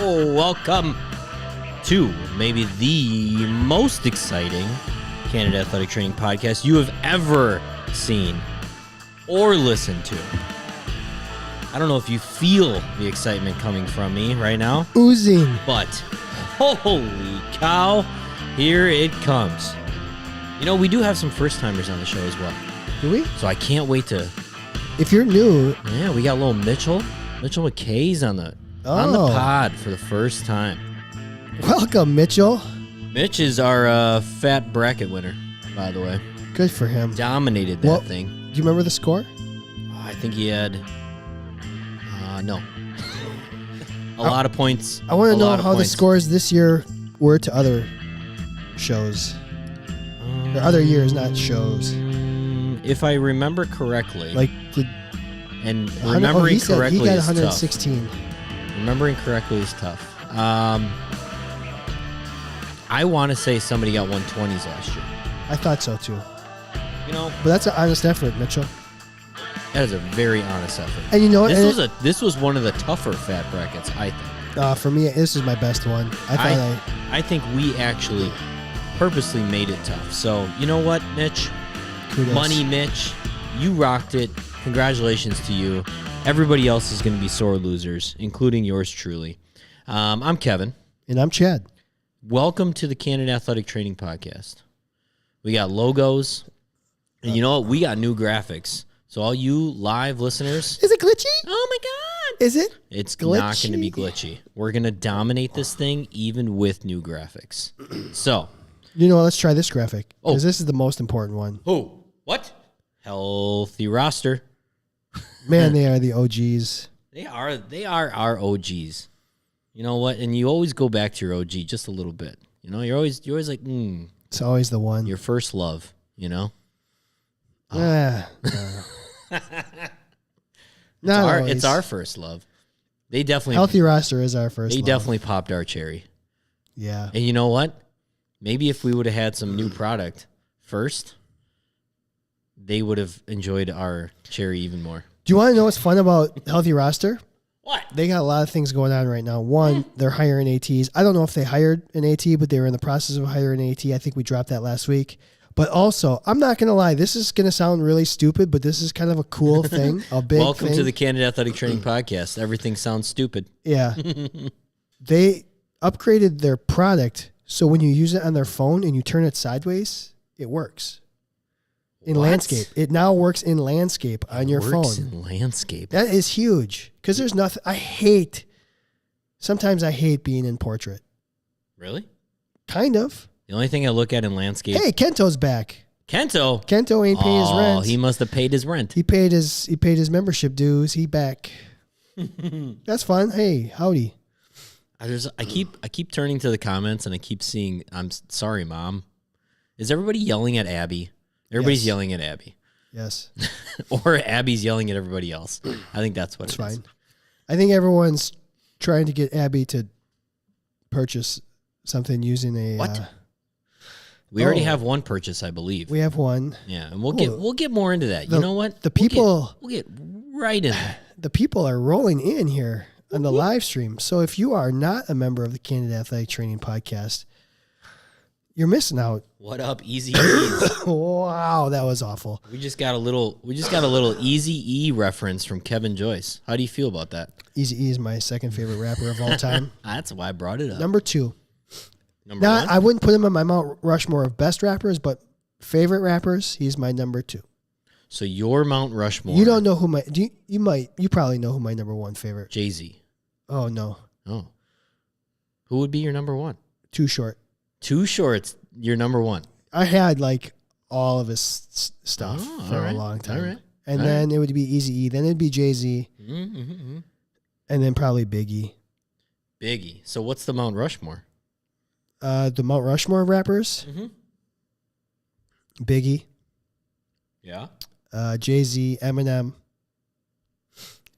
Welcome to maybe the most exciting Candid Athletic Training Podcast you have ever seen or listened to. I don't know if you feel the excitement coming from me right now. Oozing. But holy cow, here it comes. You know, we do have some first-timers on the show as well. Do we? So I can't wait to... If you're new... Yeah, we got little Mitchell. Mitchell McKay's on the pod for the first time. Welcome, Mitchell. Mitch is our fat bracket winner, by the way. Good for him. Dominated that thing. Do you remember the score? Oh, I think he had... no. A lot of points. I want to know how the scores this year were to other shows. Or other years, not shows. If I remember correctly... Remembering correctly, he got 116. Remembering correctly is tough. I want to say somebody got 120s last year. I thought so too. You know, but that's an honest effort, Mitchell. That is a very honest effort. And you know what? This was one of the tougher fat brackets, I think. For me, this is my best one. I think we actually purposely made it tough. So you know what, Mitch? Kudos. Money, Mitch. You rocked it. Congratulations to you. Everybody else is going to be sore losers, including yours truly. I'm Kevin. And I'm Chad. Welcome to the Candid Athletic Training Podcast. We got logos. And you know what? We got new graphics. So all you live listeners. Is it glitchy? Oh, my God. Is it? It's not going to be glitchy. We're going to dominate this thing even with new graphics. So. You know what? Let's try this graphic. Because this is the most important one. Oh, what? Healthy roster. Man, they are the OGs. They are our OGs. You know what? And you always go back to your OG just a little bit. You know, you're always like, It's always the one. Your first love, you know? It's our first love. They definitely Healthy roster is our first love. They definitely popped our cherry. Yeah. And you know what? Maybe if we would have had some new product first, they would have enjoyed our cherry even more. Do you want to know what's fun about Healthy Roster? What? They got a lot of things going on right now. One, they're hiring ATs. I don't know if they hired an AT, but they were in the process of hiring an AT. I think we dropped that last week. But also, I'm not going to lie. This is going to sound really stupid, but this is kind of a cool thing, a big Welcome to the Candid Athletic Training Podcast. Everything sounds stupid. Yeah. They upgraded their product, so when you use it on their phone and you turn it sideways, it works. In landscape. It now works in landscape on your phone. Works in landscape. That is huge. Because there's nothing. Sometimes I hate being in portrait. Really? Kind of. The only thing I look at in landscape. Hey, Kento's back. Kento ain't paying his rent. He must have paid his rent. He paid his membership dues. He back. That's fun. Hey, howdy. I keep turning to the comments and I keep seeing, I'm sorry, Mom. Is everybody yelling at Abby? Everybody's yelling at Abby. Yes. Or Abby's yelling at everybody else. I think that's what it's fine. I think everyone's trying to get Abby to purchase something using a... What? We already have one purchase, I believe. We have one. Yeah, and we'll get more into that. You know what? The people... We'll get right in there. The people are rolling in here on the live stream. So if you are not a member of the Candid Athletic Training Podcast, you're missing out. What up, Easy E's? Wow, that was awful. We just got a little Easy E reference from Kevin Joyce. How do you feel about that? Easy E is my second favorite rapper of all time. That's why I brought it up. Number 2. Number 1? I wouldn't put him on my Mount Rushmore of best rappers, but favorite rappers, he's my number 2. So your Mount Rushmore. You don't know who my you probably know who my number 1 favorite. Jay-Z. Oh no. Oh. Who would be your number 1? Too Short. Too Short's your number 1. I had like all of his stuff for a long time. All right. And then it would be Eazy-E. Then it'd be Jay-Z. Mm-hmm. And then probably Biggie. Biggie. So what's the Mount Rushmore? The Mount Rushmore rappers. Mm-hmm. Biggie. Yeah. Jay-Z, Eminem.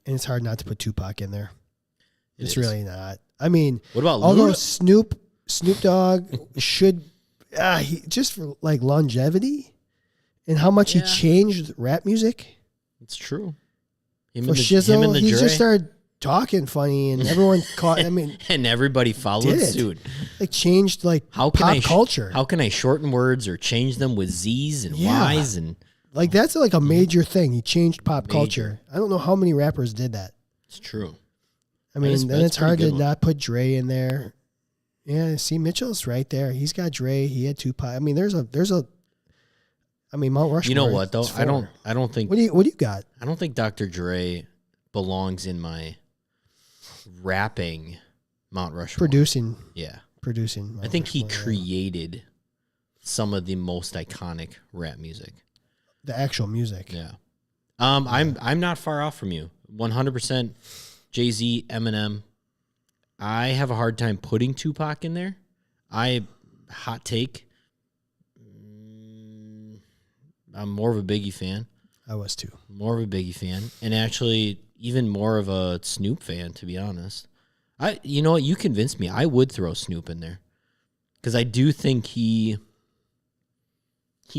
And it's hard not to put Tupac in there. It's really not. I mean, what about although Snoop Dogg should, just for like longevity and how much he changed rap music. It's true. For Shizzle, he just started talking funny, and everyone caught. I mean, and everybody followed suit. Like changed pop culture. How can I shorten words or change them with Z's and Y's and like that's like a major thing. He changed pop culture. I don't know how many rappers did that. It's true. I mean, then it's hard to not put Dre in there. Yeah, see, Mitchell's right there. He's got Dre. He had Tupac. I mean, there's a. I mean, Mount Rushmore. You know what though? I don't think. What do you got? I don't think Dr. Dre belongs in my rapping Mount Rushmore. Producing. I think he created some of the most iconic rap music. The actual music. Yeah. I'm not far off from you. 100% Jay-Z, Eminem. I have a hard time putting Tupac in there. Hot take. I'm more of a Biggie fan. I was too. More of a Biggie fan. And actually even more of a Snoop fan, to be honest. You know what? You convinced me. I would throw Snoop in there. Because I do think he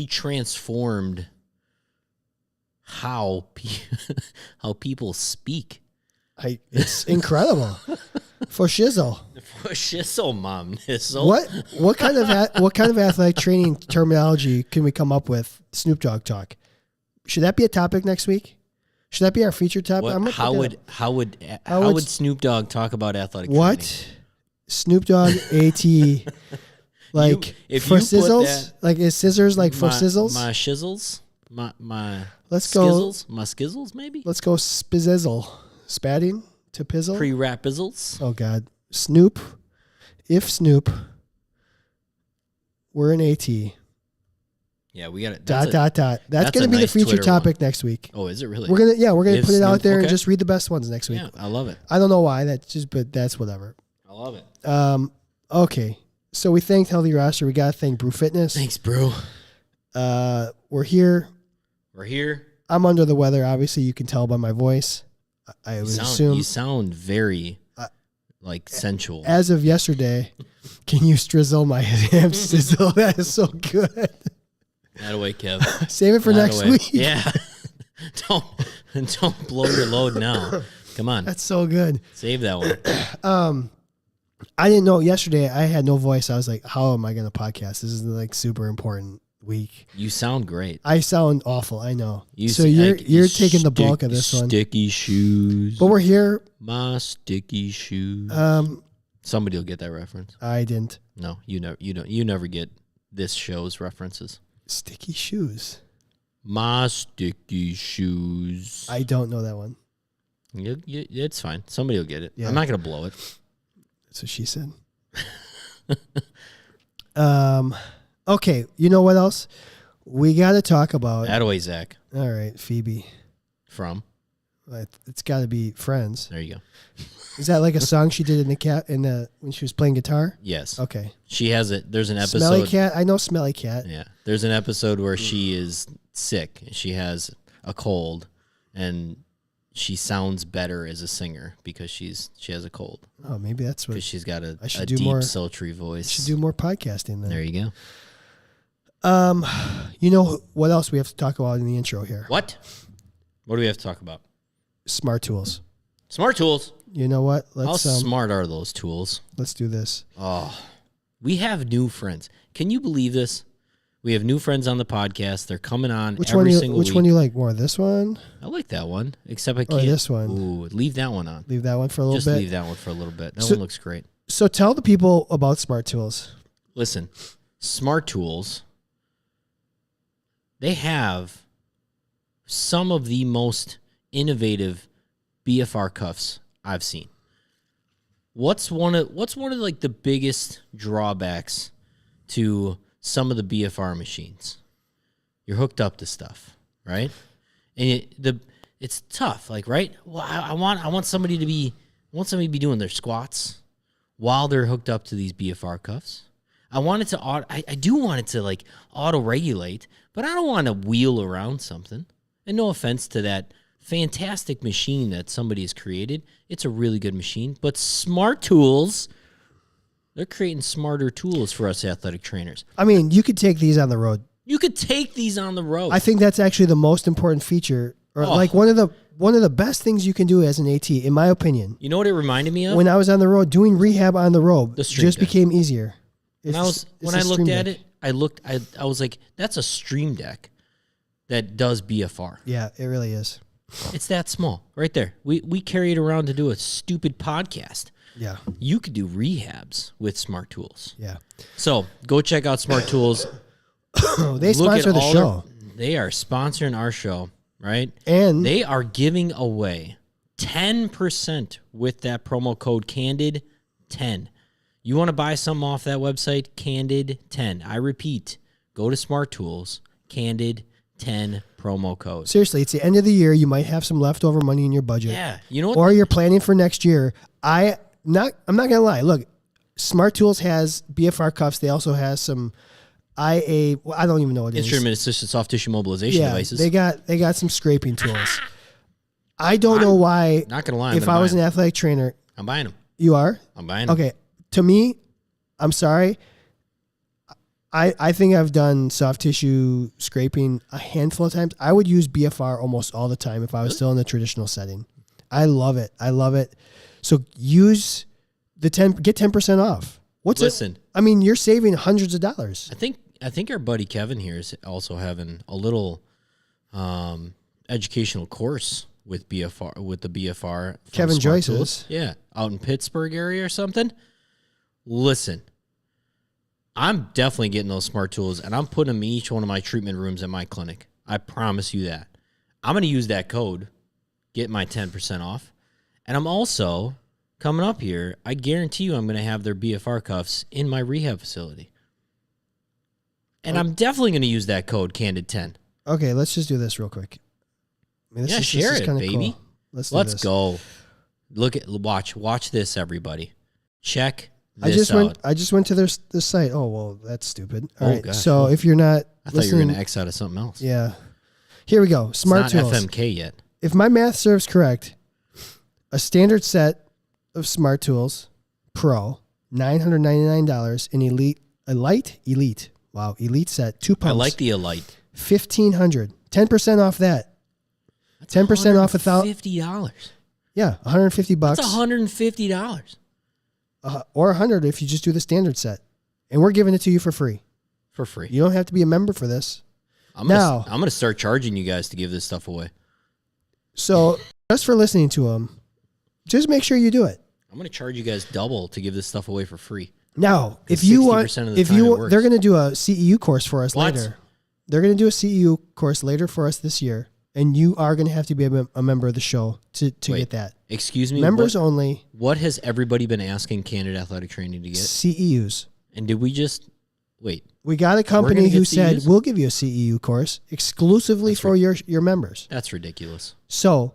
transformed how people speak. It's incredible. For shizzle. For shizzle, mom. Nizzle. What kind of athletic training terminology can we come up with? Snoop Dogg talk. Should that be a topic next week? Should that be our featured topic? How would Snoop Dogg talk about athletic what? training? Snoop Dogg AT like for sizzles? Like is scissors like for sizzles? My shizzles? My let's skizzles? My skizzles maybe? Let's go spizzle. Spatting to pizzle? Pre-rap bizzles? Oh God. Snoop. If Snoop were an AT. Yeah, we got it. Dot. That's going to be the feature topic next week. Oh, is it really? We're gonna put it out there and just read the best ones next week. Yeah, I love it. I don't know why. But that's whatever. I love it. Okay. So we thanked Healthy Roster. We got to thank Brew Fitness. Thanks, bro. We're here. I'm under the weather. Obviously, you can tell by my voice. I would assume you sound very sensual. As of yesterday, can you strizzle my ham sizzle? That is so good. That away, Kev. Save it for next week. Yeah. Don't blow your load now. Come on. That's so good. Save that one. I didn't know yesterday. I had no voice. I was like, how am I going to podcast? This is like super important week. You sound great. I sound awful. I know. You're taking the bulk of this one. Sticky shoes. But we're here. My sticky shoes. Somebody will get that reference. I didn't. No, you never. You never get this show's references. Sticky shoes. My sticky shoes. I don't know that one. It's fine. Somebody will get it. Yeah. I'm not gonna blow it. That's what she said. Okay, you know what else? We got to talk about. Attaway, Zach. All right, Phoebe. From? It's got to be Friends. There you go. Is that like a song she did when she was playing guitar? Yes. Okay. She has it. There's an episode. Smelly Cat. I know Smelly Cat. Yeah. There's an episode where she is sick. She has a cold, and she sounds better as a singer because she has a cold. Oh, maybe that's what. Because she's got a deep, sultry voice. I should do more podcasting then. There you go. You know what else we have to talk about in the intro here? What do we have to talk about? Smart tools. Smart tools. You know what? How smart are those tools? Let's do this. Oh, we have new friends. Can you believe this? We have new friends on the podcast. They're coming on every single week. Which one do you like more? This one? I like that one, except I can't. Or this one? Ooh, leave that one on. Leave that one for a little bit? Just leave that one for a little bit. That one looks great. So tell the people about smart tools. Listen, smart tools, they have some of the most innovative BFR cuffs I've seen. What's one of like the biggest drawbacks to some of the BFR machines? You're hooked up to stuff, right? And it's tough, like, right? Well, I want somebody to be doing their squats while they're hooked up to these BFR cuffs. I do want it to like auto regulate, but I don't want to wheel around something. And no offense to that fantastic machine that somebody has created. It's a really good machine, but smart tools, they're creating smarter tools for us athletic trainers. I mean, you could take these on the road. You could take these on the road. I think that's actually the most important feature Or like one of the best things you can do as an AT, in my opinion. You know what it reminded me of? When I was on the road, doing rehab on the road just became easier. When I looked at it, I was like, that's a stream deck that does BFR. Yeah, it really is. It's that small right there. We carry it around to do a stupid podcast. Yeah. You could do rehabs with Smart Tools. Yeah. So go check out Smart Tools. They sponsor the show. They are sponsoring our show, right? And they are giving away 10% with that promo code CANDID10. You want to buy something off that website? CANDID10. I repeat, go to Smart Tools, CANDID10 promo code. Seriously, it's the end of the year. You might have some leftover money in your budget. Yeah. You know what? Or you're planning for next year. I'm not going to lie. Look, Smart Tools has BFR cuffs. They also has some I don't even know what it is. Instrument assisted soft tissue mobilization devices. They got some scraping tools. I don't know why. Not gonna lie, if I was an athletic trainer, I'm buying them. You are? I'm buying them. Okay. To me, I'm sorry. I think I've done soft tissue scraping a handful of times. I would use BFR almost all the time if I was still in the traditional setting. I love it. So use get 10% off. Listen, I mean, you're saving hundreds of dollars. I think our buddy Kevin here is also having a little educational course with the BFR. Kevin Joyce is. Yeah, out in Pittsburgh area or something. Listen, I'm definitely getting those Smart Tools, and I'm putting them in each one of my treatment rooms at my clinic. I promise you that. I'm going to use that code, get my 10% off, and I'm also coming up here, I guarantee you I'm going to have their BFR cuffs in my rehab facility. And I'm definitely going to use that code, CANDID10. Okay, let's just do this real quick. I mean, share it, baby. Cool. Let's go. Watch this, everybody. Check this out. I just went to their site. Oh, well, that's stupid. All right. Gosh. So if you're not I thought you were going to X out of something else. Yeah. Here we go. Smart Tools. It's not FMK yet. If my math serves correct, a standard set of Smart Tools Pro, $999, an Elite. Wow, Elite set, 2 pumps. I like the Elite. $1,500. 10% off that. That's 10% off $50. Yeah, $150. That's $150. Or $100 if you just do the standard set. And we're giving it to you for free. For free. You don't have to be a member for this. I'm gonna start charging you guys to give this stuff away. So just for listening to them, just make sure you do it. I'm going to charge you guys double to give this stuff away for free. Now, if you want, they're going to do a CEU course for us later. They're going to do a CEU course later for us this year, and you are going to have to be a member of the show to get that. Excuse me? Members only. What has everybody been asking Candid Athletic Training to get? CEUs. And did we just, wait. We got a company who said, we'll give you a CEU course exclusively for your members. That's ridiculous. So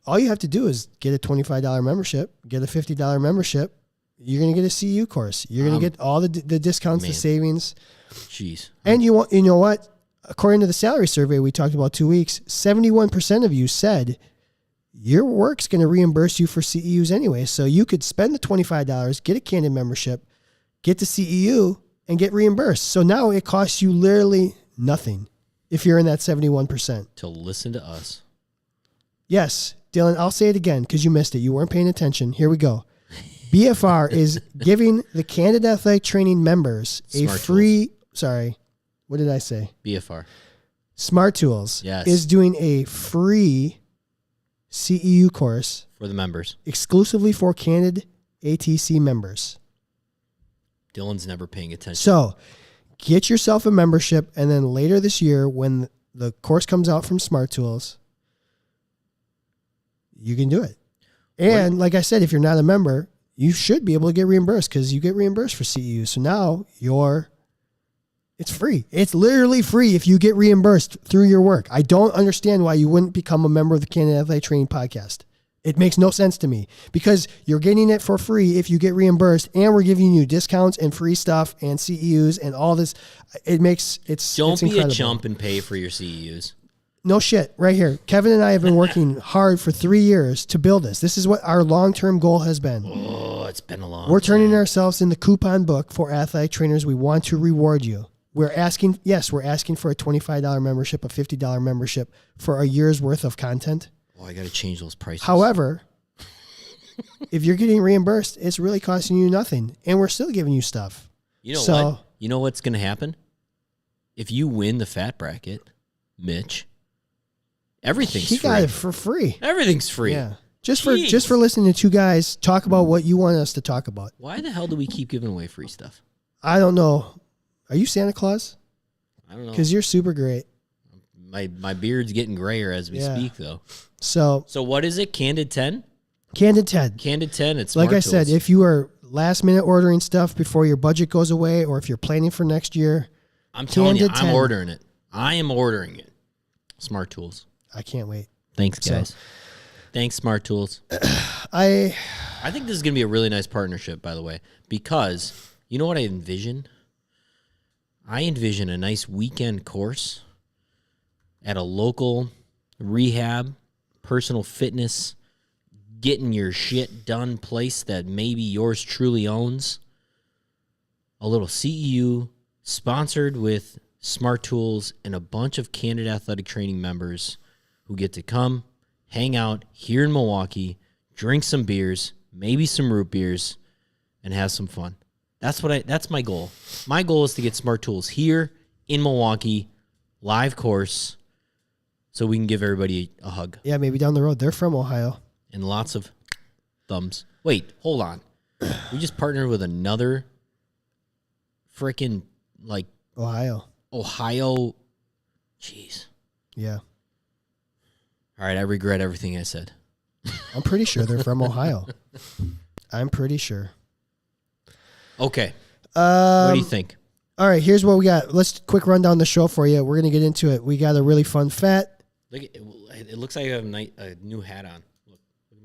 all you have to do is get a $25 membership, get a $50 membership. You're going to get a CEU course. You're going to get all the discounts, the savings. Jeez. And you know what? According to the salary survey we talked about 2 weeks, 71% of you said your work's going to reimburse you for CEUs anyway. So you could spend the $25, get a Candid membership, get the CEU, and get reimbursed. So now it costs you literally nothing if you're in that 71%. To listen to us. Yes. Dylan, I'll say it again because you missed it. You weren't paying attention. Here we go. BFR is giving the Candid Athletic Training members a free... Sorry, what did I say? BFR. Smart Tools is doing a free CEU course for the members, exclusively for Candid ATC members. Dylan's never paying attention. So get yourself a membership, and then later this year, when the course comes out from Smart Tools, you can do it. And like I said, if you're not a member, you should be able to get reimbursed because you get reimbursed for CEU. So now it's free. It's literally free if you get reimbursed through your work. I don't understand why you wouldn't become a member of the Candid Athletic Training Podcast. It makes no sense to me because you're getting it for free if you get reimbursed, and we're giving you discounts and free stuff and CEUs and all this. Don't be a chump and pay for your CEUs. No shit, right here. Kevin and I have been working hard for 3 years to build this. This is what our long-term goal has been. Oh, it's been a long We're turning ourselves in the coupon book for athletic trainers. We want to reward you. we're asking for a $25 membership, a $50 membership for a year's worth of content. Oh, I got to change those prices. However, if you're getting reimbursed, it's really costing you nothing, and we're still giving you stuff. You know what? You know what's going to happen? If you win the fat bracket, Mitch, everything's free. He got it for free. Everything's free. Yeah. Just for listening to two guys talk about what you want us to talk about. Why the hell do we keep giving away free stuff? I don't know. Are you Santa Claus? I don't know. Because you're super great. My beard's getting grayer as we speak, though. So what is it? Candid 10? Candid 10. Candid 10. It's like I said, if you are last minute ordering stuff before your budget goes away, or if you're planning for next year, I'm telling you, Candid 10. I'm ordering it. I am ordering it. Smart Tools. I can't wait. Thanks, guys. Thanks, Smart Tools. I think this is going to be a really nice partnership, by the way, because you know what I envision? I envision a nice weekend course at a local rehab, personal fitness, getting your shit done place that maybe yours truly owns. A little CEU sponsored with Smart Tools and a bunch of Candid Athletic Training members who get to come, hang out here in Milwaukee, drink some beers, maybe some root beers, and have some fun. That's my goal. My goal is to get Smart Tools here in Milwaukee, live course, so we can give everybody a hug. Yeah, maybe down the road. They're from Ohio. And lots of thumbs. Wait, hold on. We just partnered with another freaking, Ohio. Jeez. Yeah. All right, I regret everything I said. I'm pretty sure they're from Ohio. I'm pretty sure. Okay. What do you think? All right, here's what we got. Let's quick run down the show for you. We're going to get into it. We got a really fun fat. Look, it looks like I have a new hat on.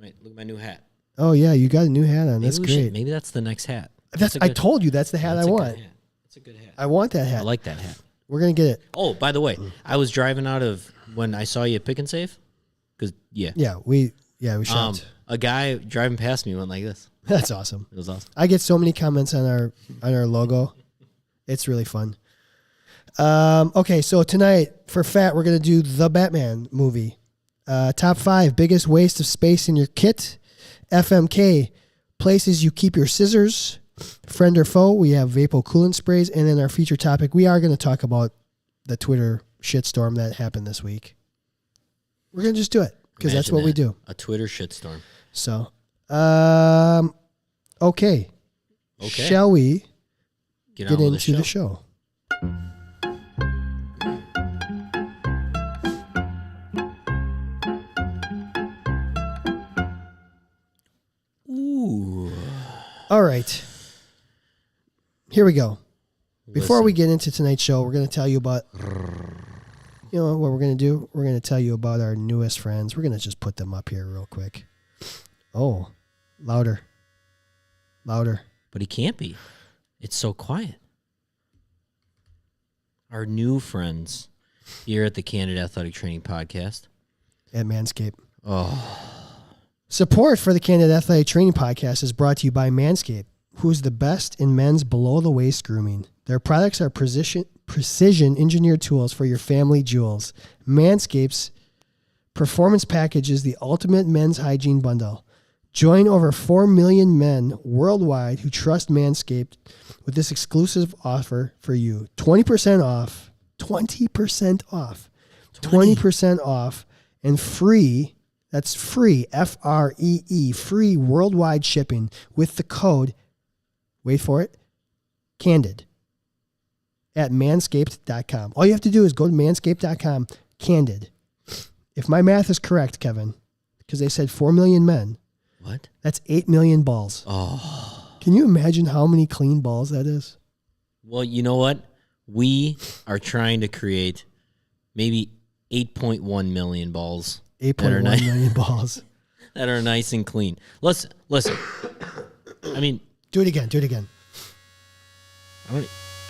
Look at my new hat. Oh, yeah, you got a new hat on. That's great. Maybe that's the next hat. I told you that's the hat I want. It's a good hat. I want that hat. I like that hat. We're going to get it. Oh, by the way, I was driving out of when I saw you at Pick and Save. Yeah, we shopped. A guy driving past me went like this. That's awesome. It was awesome. I get so many comments on our logo. It's really fun. Okay, so tonight for fat, we're gonna do the Batman movie. Top 5 biggest waste of space in your kit. FMK, places you keep your scissors. Friend or foe, we have Vapo coolant sprays, and then our feature topic, we are gonna talk about the Twitter shitstorm that happened this week. We're gonna just do it because that's what we do. A Twitter shitstorm. So, okay. Shall we get into the show? Ooh. All right. Here we go. Before we get into tonight's show, we're going to tell you about, you know what we're going to do? We're going to tell you about our newest friends. We're going to just put them up here real quick. Oh, louder. Louder. But he can't be. It's so quiet. Our new friends here at the Candid Athletic Training Podcast. At Manscaped. Oh. Support for the Candid Athletic Training Podcast is brought to you by Manscaped, who's the best in men's below-the-waist grooming. Their products are precision-engineered tools for your family jewels. Manscaped's Performance Package is the ultimate men's hygiene bundle. Join over 4 million men worldwide who trust Manscaped with this exclusive offer for you. 20% off. 20% off. 20% off. And free, that's free, F-R-E-E, free worldwide shipping with the code, wait for it, CANDID at manscaped.com. All you have to do is go to manscaped.com, CANDID. If my math is correct, Kevin, because they said 4 million men. What? That's 8 million balls. Oh. Can you imagine how many clean balls that is? Well, you know what? We are trying to create maybe 8.1 million balls. 8.1 million balls. That are nice and clean. Listen. I mean. Do it again.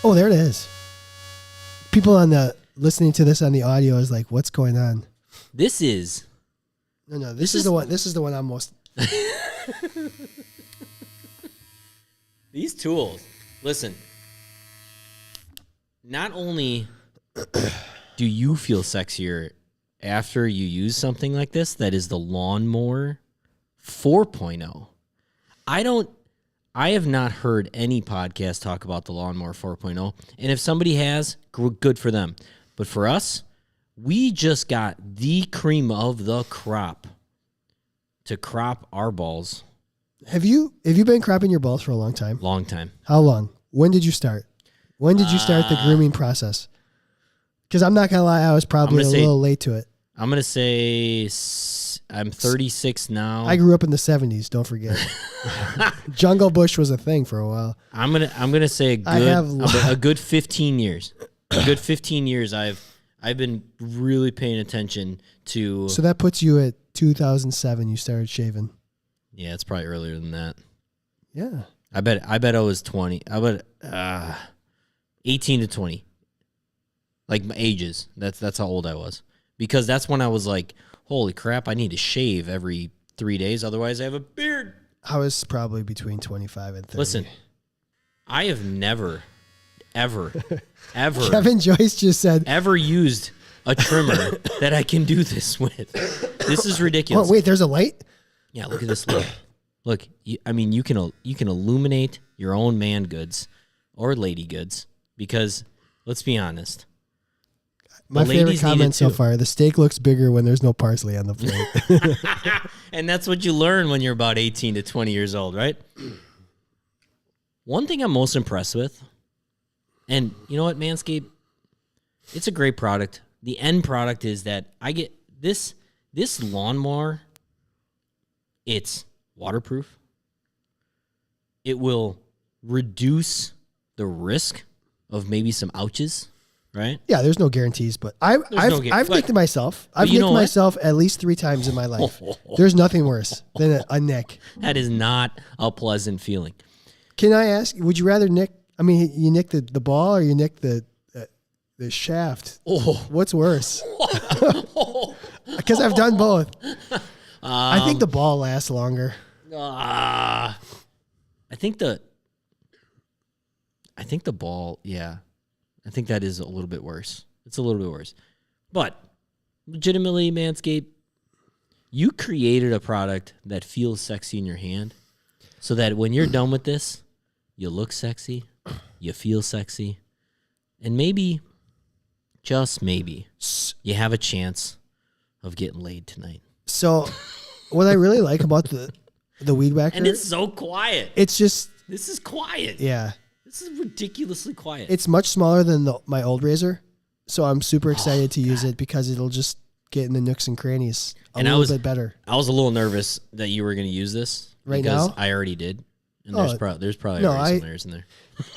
Oh, there it is. People listening to this on the audio is like, what's going on? This is. No, this is the one. This is the one I'm most. These tools. Listen. not only do you feel sexier after you use something like this, that is the Lawnmower 4.0. I have not heard any podcast talk about the Lawnmower 4.0. And if somebody has, good for them. But for us, we just got the cream of the crop to crop our balls. Have you been cropping your balls for a long time? Long time. How long? When did you start? When did you start the grooming process? Because I'm not going to lie, I was probably a little late to it. I'm going to say I'm 36 now. I grew up in the 70s, don't forget. Jungle Bush was a thing for a while. I'm gonna say a good 15 years. A good 15 years I've been really paying attention to. So that puts you at 2007 you started shaving. Yeah, it's probably earlier than that. Yeah. I bet I was 20. I bet 18 to 20. Like my ages. That's how old I was. Because that's when I was like, holy crap, I need to shave every 3 days, otherwise I have a beard. I was probably between 25 and 30. Listen, I have never, ever Kevin Joyce just said, ever used a trimmer that I can do this with. This is ridiculous. Oh, wait, there's a light? Yeah, look at this light. Look, you can illuminate your own man goods or lady goods because, let's be honest, my favorite comment so far, the steak looks bigger when there's no parsley on the plate. And that's what you learn when you're about 18 to 20 years old, right? One thing I'm most impressed with, and you know what, Manscaped, it's a great product. The end product is that I get this lawnmower, it's waterproof. It will reduce the risk of maybe some ouches. Right? Yeah, there's no guarantees, but I've nicked myself. I've nicked myself at least 3 times in my life. There's nothing worse than a nick. That is not a pleasant feeling. Can I ask, would you rather nick, I mean, you nick the ball or you nick the shaft? Oh. What's worse? Because I've done both. I think the ball lasts longer. I think the ball, yeah. I think that is a little bit worse. It's a little bit worse. But legitimately, Manscaped, you created a product that feels sexy in your hand so that when you're done with this, you look sexy, you feel sexy, and maybe, just maybe, you have a chance of getting laid tonight. So what I really like about the weed whacker... And it's so quiet. It's just... This is quiet. Yeah. This is ridiculously quiet. It's much smaller than my old razor, so I'm super excited to use it because it'll just get in the nooks and crannies a little bit better. I was a little nervous that you were going to use this right because now. I already did, and there's probably already some layers in there.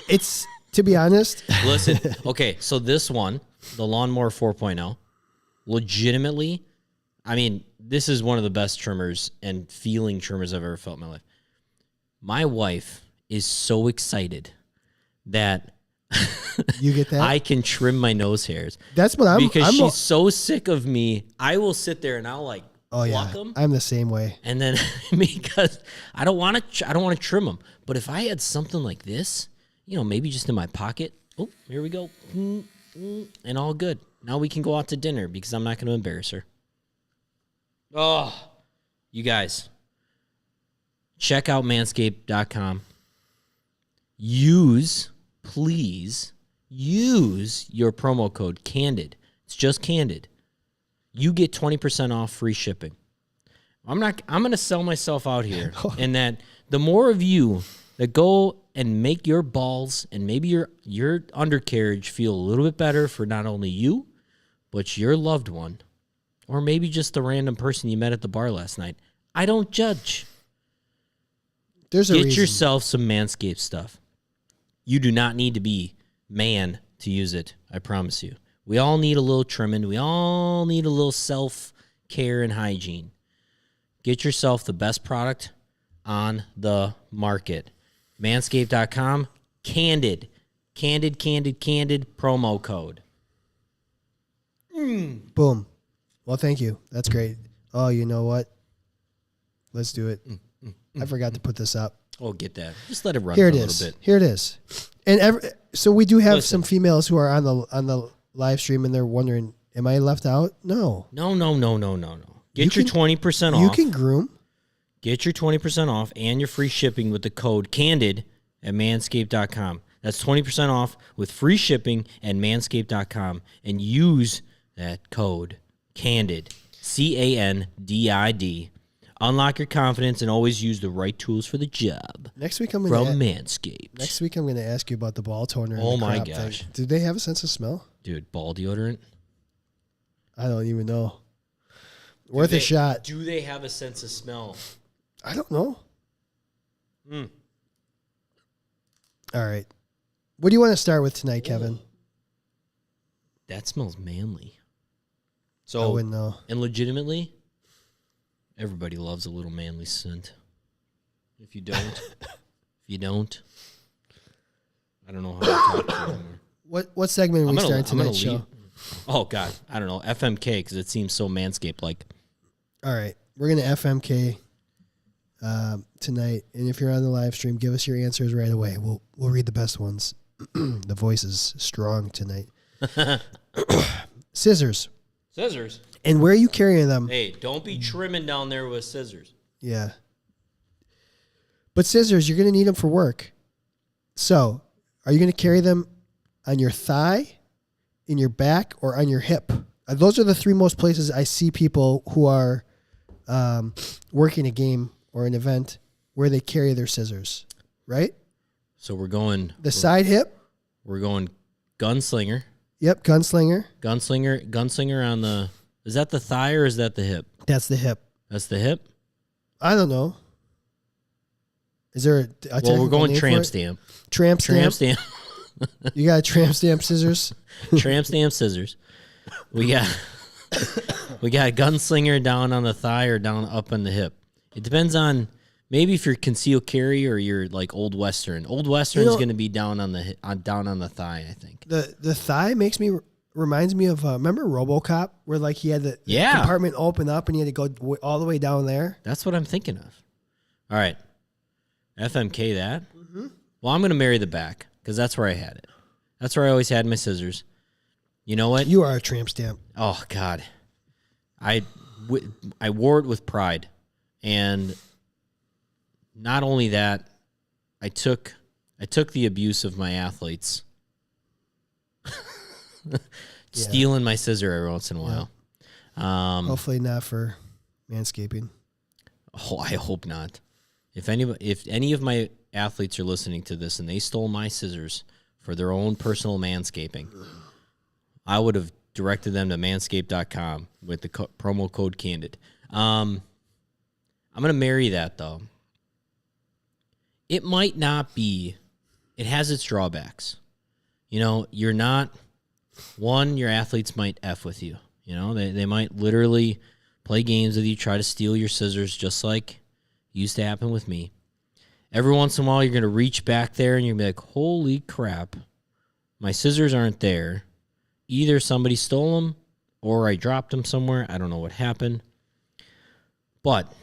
It's, to be honest. Listen, okay, so this one, the Lawnmower 4.0, legitimately, I mean, this is one of the best trimmers and feeling trimmers I've ever felt in my life. My wife is so excited that you get that I can trim my nose hairs. That's what because she's so sick of me. I will sit there and I'll like pluck them. I'm the same way. And then because I don't want to trim them. But if I had something like this, you know, maybe just in my pocket. Oh, here we go, and all good. Now we can go out to dinner because I'm not going to embarrass her. Oh, you guys, check out manscaped.com. Please use your promo code CANDID. It's just CANDID. You get 20% off free shipping. I'm going to sell myself out here. And that the more of you that go and make your balls and maybe your undercarriage feel a little bit better for not only you, but your loved one, or maybe just the random person you met at the bar last night. I don't judge. Get yourself some Manscaped stuff. You do not need to be man to use it, I promise you. We all need a little trimming. We all need a little self-care and hygiene. Get yourself the best product on the market. Manscaped.com, Candid. Candid promo code. Boom. Well, thank you. That's great. Oh, you know what? Let's do it. I forgot to put this up. Oh, get that. Just let it run Here for it a is. little bit. Here it is. And so we do have Listen. some females who are on the live stream, and they're wondering, am I left out? No. No. Get your 20% off. You can groom. Get your 20% off and your free shipping with the code CANDID at manscaped.com. That's 20% off with free shipping at manscaped.com. And use that code CANDID, CANDID. Unlock your confidence and always use the right tools for the job. Next week I'm from going Manscaped. Next week I'm going to ask you about the ball toner. And Oh the my crop gosh. thing. Do they have a sense of smell? Dude, ball deodorant? I don't even know. Worth a shot. Do they have a sense of smell? I don't know. Mm. All right. What do you want to start with tonight, Kevin? That smells manly. I So, wouldn't know. and legitimately, everybody loves a little manly scent. If you don't, I don't know how to talk to you anymore. What segment are we starting tonight's show? leave. Oh, God. I don't know. FMK, because it seems so Manscaped-like. All right. We're going to FMK tonight. And if you're on the live stream, give us your answers right away. We'll read the best ones. The voice is strong tonight. Scissors. Scissors? And where are you carrying them? Hey, don't be trimming down there with scissors. Yeah. But scissors, you're going to need them for work. So, are you going to carry them on your thigh, in your back, or on your hip? Those are the three most places I see people who are working a game or an event where they carry their scissors, right? So we're going... The side hip. We're going gunslinger. Yep, gunslinger. Gunslinger on the... Is that the thigh or is that the hip? That's the hip. That's the hip? I don't know. Is there a Well, we're technical going name tramp for it? stamp. Tramp stamp? Tramp stamp. You got a tramp stamp scissors? Tramp stamp scissors. We got gunslinger down on the thigh or down up on the hip. It depends on maybe if you're concealed carry or you're like old western. Old western is going to be down on the thigh, I think. The thigh reminds me of remember RoboCop where like he had the compartment open up and he had to go all the way down there. That's what I'm thinking of. All right, FMK that. Mm-hmm. Well, I'm going to marry the back because that's where I had it. That's where I always had my scissors. You know what? You are a tramp stamp. Oh God, I wore it with pride, and not only that, I took the abuse of my athletes, stealing my scissor every once in a while. Yeah. Hopefully not for manscaping. Oh, I hope not. If any of my athletes are listening to this and they stole my scissors for their own personal manscaping, I would have directed them to manscaped.com with the promo code CANDID. I'm going to marry that, though. It might not be. It has its drawbacks. You know, you're not... One, your athletes might F with you. You know, they might literally play games with you, try to steal your scissors, just like used to happen with me. Every once in a while, you're going to reach back there, and you're going to be like, holy crap, my scissors aren't there. Either somebody stole them or I dropped them somewhere. I don't know what happened. But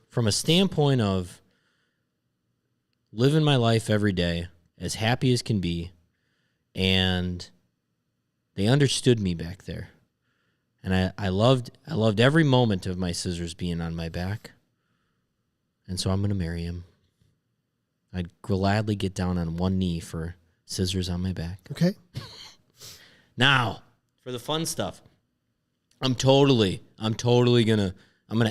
from a standpoint of living my life every day as happy as can be, and they understood me back there. And I loved every moment of my scissors being on my back. And so I'm going to marry him. I'd gladly get down on one knee for scissors on my back. Okay. Now, for the fun stuff, I'm totally gonna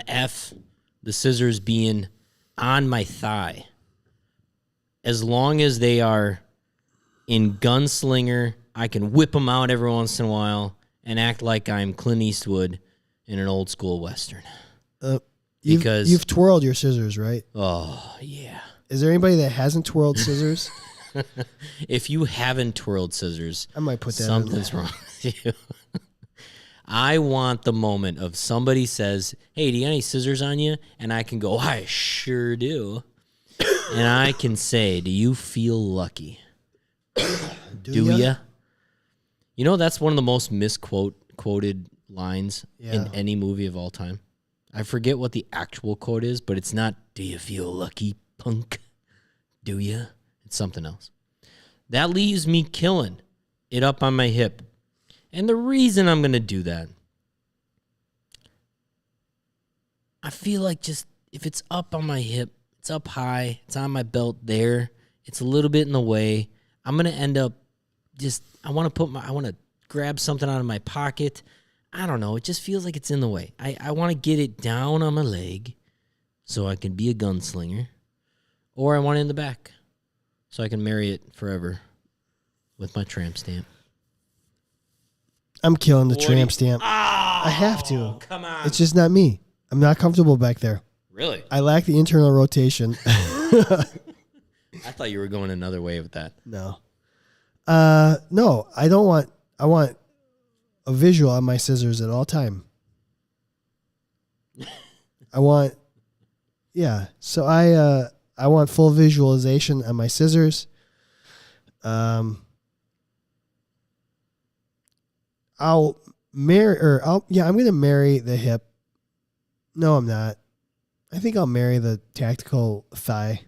F the scissors being on my thigh. As long as they are in gunslinger, I can whip them out every once in a while and act like I'm Clint Eastwood in an old school Western. Because you've twirled your scissors, right? Oh, yeah. Is there anybody that hasn't twirled scissors? If you haven't twirled scissors, I might put that something's wrong with you. I want the moment of somebody says, hey, do you got any scissors on you? And I can go, I sure do. And I can say, do you feel lucky? Do ya? You know, that's one of the most misquoted lines in any movie of all time. I forget what the actual quote is, but it's not, do you feel lucky, punk. Do ya? It's something else. That leaves me killing it up on my hip. And the reason I'm going to do that, I feel like just if it's up on my hip, it's up high, it's on my belt there, it's a little bit in the way, I'm going to end up I want to grab something out of my pocket. I don't know. It just feels like it's in the way. I want to get it down on my leg so I can be a gunslinger. Or I want it in the back so I can marry it forever with my tramp stamp. I'm killing the tramp stamp. Oh, I have to. Come on. It's just not me. I'm not comfortable back there. Really? I lack the internal rotation. I thought you were going another way with that. No. No, I don't want, I want a visual on my scissors at all time. So I want full visualization on my scissors. I'm going to marry the hip. No, I'm not. I think I'll marry the tactical thigh.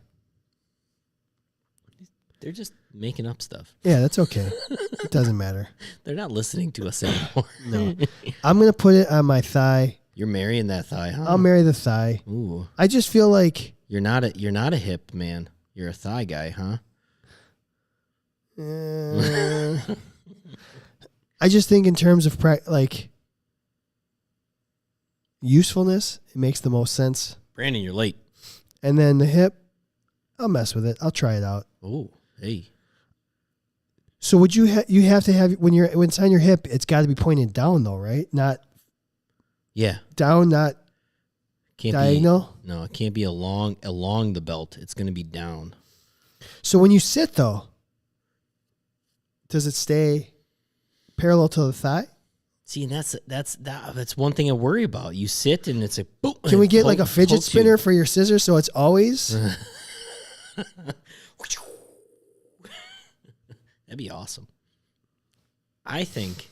They're just making up stuff. Yeah, that's okay. It doesn't matter. They're not listening to us anymore. No. I'm going to put it on my thigh. You're marrying that thigh, huh? I'll marry the thigh. Ooh. I just feel like You're not a hip man. You're a thigh guy, huh? I just think in terms of usefulness, it makes the most sense. Brandon, you're late. And then the hip, I'll mess with it. I'll try it out. Oh, hey. So would you have to have when it's on your hip, it's got to be pointed down though, right? Not down, not can't diagonal. No, it can't be along the belt. It's going to be down. So when you sit though, does it stay parallel to the thigh? See, and that's one thing I worry about. You sit and it's like, boom. Can we get like a fidget spinner for your scissors so it's always? That'd be awesome. I think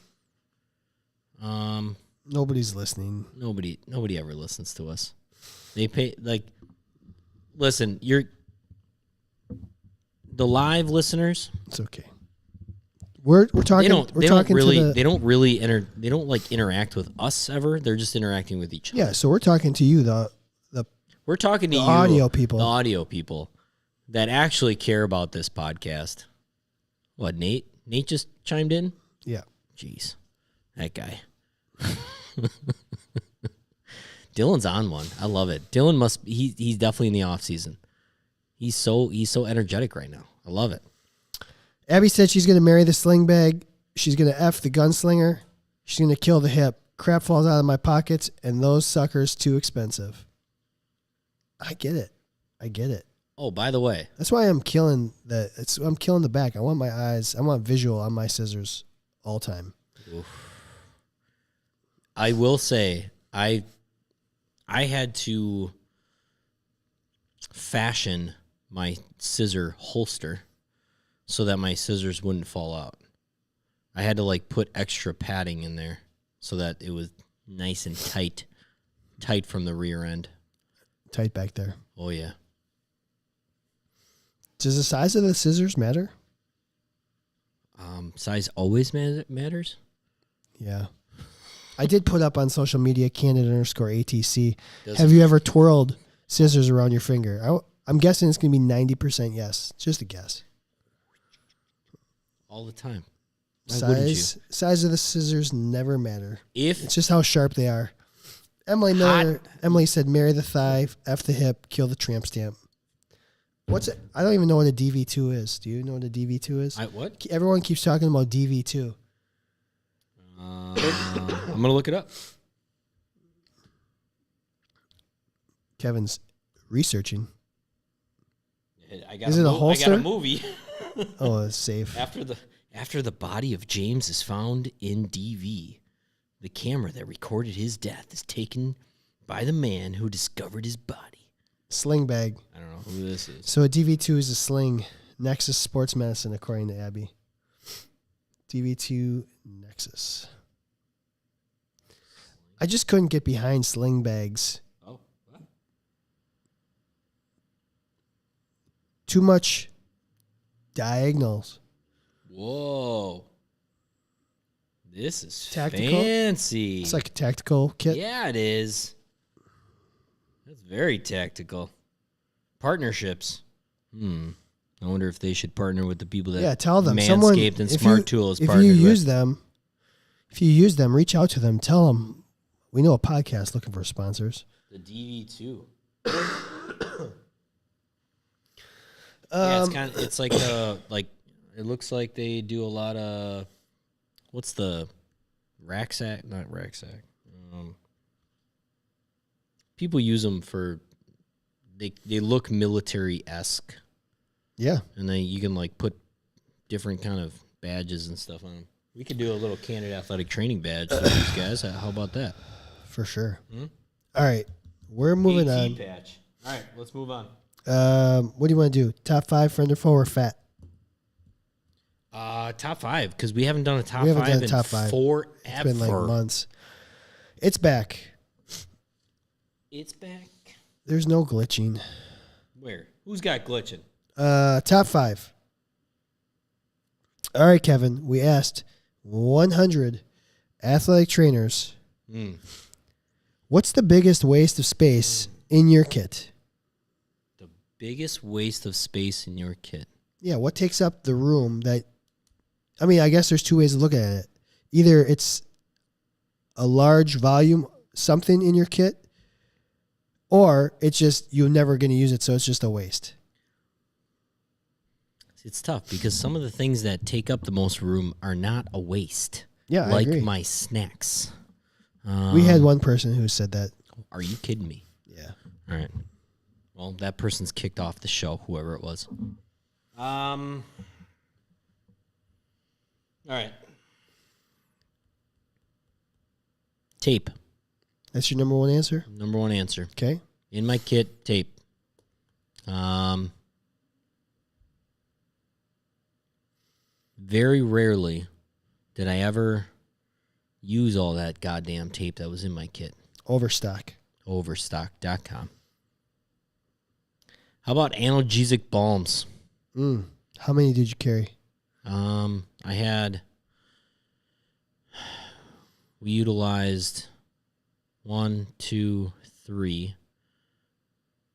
Nobody's listening. Nobody ever listens to us. They pay listen, the live listeners. It's okay. We're talking. They don't really interact with us ever. They're just interacting with each other. Yeah, so we're talking to you, we're talking to you, audio people, the audio people that actually care about this podcast. What, Nate? Nate just chimed in. Yeah. Jeez, that guy. Dylan's on one. I love it. Dylan he's definitely in the off season. He's so energetic right now. I love it. Abby said she's going to marry the sling bag. She's going to F the gunslinger. She's going to kill the hip. Crap falls out of my pockets, and those suckers too expensive. I get it. Oh, by the way. That's why I'm killing the back. I want my eyes. I want visual on my scissors all time. Oof. I will say, I had to fashion my scissor holster so that my scissors wouldn't fall out. I had to put extra padding in there so that it was nice and tight from the rear end. Tight back there. Oh yeah. Does the size of the scissors matter? Size always matters. Yeah. I did put up on social media Candid_ATC. Have you ever twirled scissors around your finger? I'm guessing it's going to be 90% yes. Just a guess. All the time. Size of the scissors never matter. It's just how sharp they are. Emily said marry the thigh, F the hip, kill the tramp stamp. What's it? I don't even know what a DV2 is. Do you know what a DV2 is? What? Everyone keeps talking about DV2. I'm going to look it up. Kevin's researching. Is it a holster? I got a movie. Oh, it's safe. After the body of James is found in DV, the camera that recorded his death is taken by the man who discovered his body. Sling bag. I don't know who this is. So a DV2 is a sling. Nexus Sports Medicine, according to Abby. DV2 Nexus. I just couldn't get behind sling bags. Oh, what? too much diagonals. Whoa. This is Tactical? fancy. It's like a tactical kit. Yeah, it is. That's very tactical. Partnerships. I wonder if they should partner with the people that tell them. Manscaped and Smart Tools if partnered you use with. them, if you use them, reach out to them. Tell them we know a podcast looking for sponsors. The DV2. Yeah, it's kind of, it's like it looks like they do a lot of, what's the rucksack? Not rucksack. People use them for, they look military-esque. Yeah. And then you can like put different kind of badges and stuff on them. We could do a little Candid Athletic Training badge for these guys. How about that? For sure. All right. We're moving AT on. patch. All right, let's move on. What do you want to do? Top 5 for under 4 or fat? Top 5, because we haven't done a top We haven't 5 done a in top 5. forever. It's been like months. It's back. It's back. There's no glitching. Where? Who's got glitching? Top 5. All right, Kevin. We asked 100 athletic trainers. What's the biggest waste of space in your kit? The biggest waste of space in your kit. Yeah, what takes up the room that... I mean, I guess there's two ways to look at it. Either it's a large volume something in your kit, or it's just you're never going to use it, so it's just a waste. It's tough because some of the things that take up the most room are not a waste. Yeah, like I agree. my snacks. We had one person who said that. Are you kidding me? Yeah. All right. Well, that person's kicked off the show, whoever it was. All right. Tape. That's your number one answer? Number one answer. Okay. In my kit, tape. Very rarely did I ever use all that goddamn tape that was in my kit. Overstock. Overstock.com. How about analgesic balms? How many did you carry? We utilized 1, 2, 3,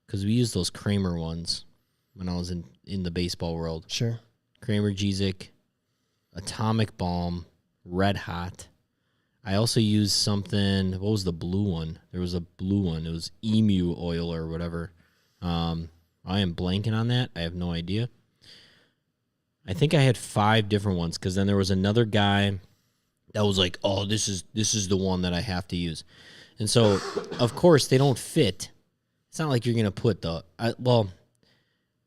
because we used those Kramer ones when I was in the baseball world. Sure. Kramer Gesic, Atomic Balm, Red Hot. I also used something, what was the blue one? There was a blue one. It was emu oil or whatever. I am blanking on that. I have no idea. I think I had 5 different ones because then there was another guy that was like, oh, this is the one that I have to use. And so, of course, they don't fit. It's not like you're going to put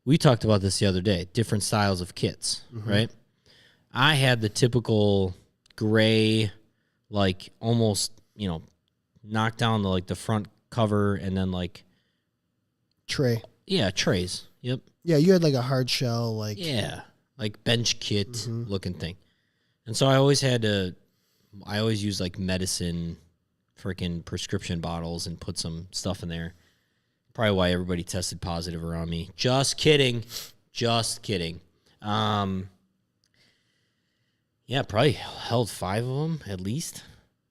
we talked about this the other day, different styles of kits, right? I had the typical gray, like almost, knock down the front cover and then Tray. yeah, trays. Yep. Yeah, you had like a hard shell, Yeah, like bench kit looking thing. And so I always use like medicine, freaking prescription bottles and put some stuff in there. Probably why everybody tested positive around me. Just kidding. Just kidding. Yeah, probably held 5 of them at least.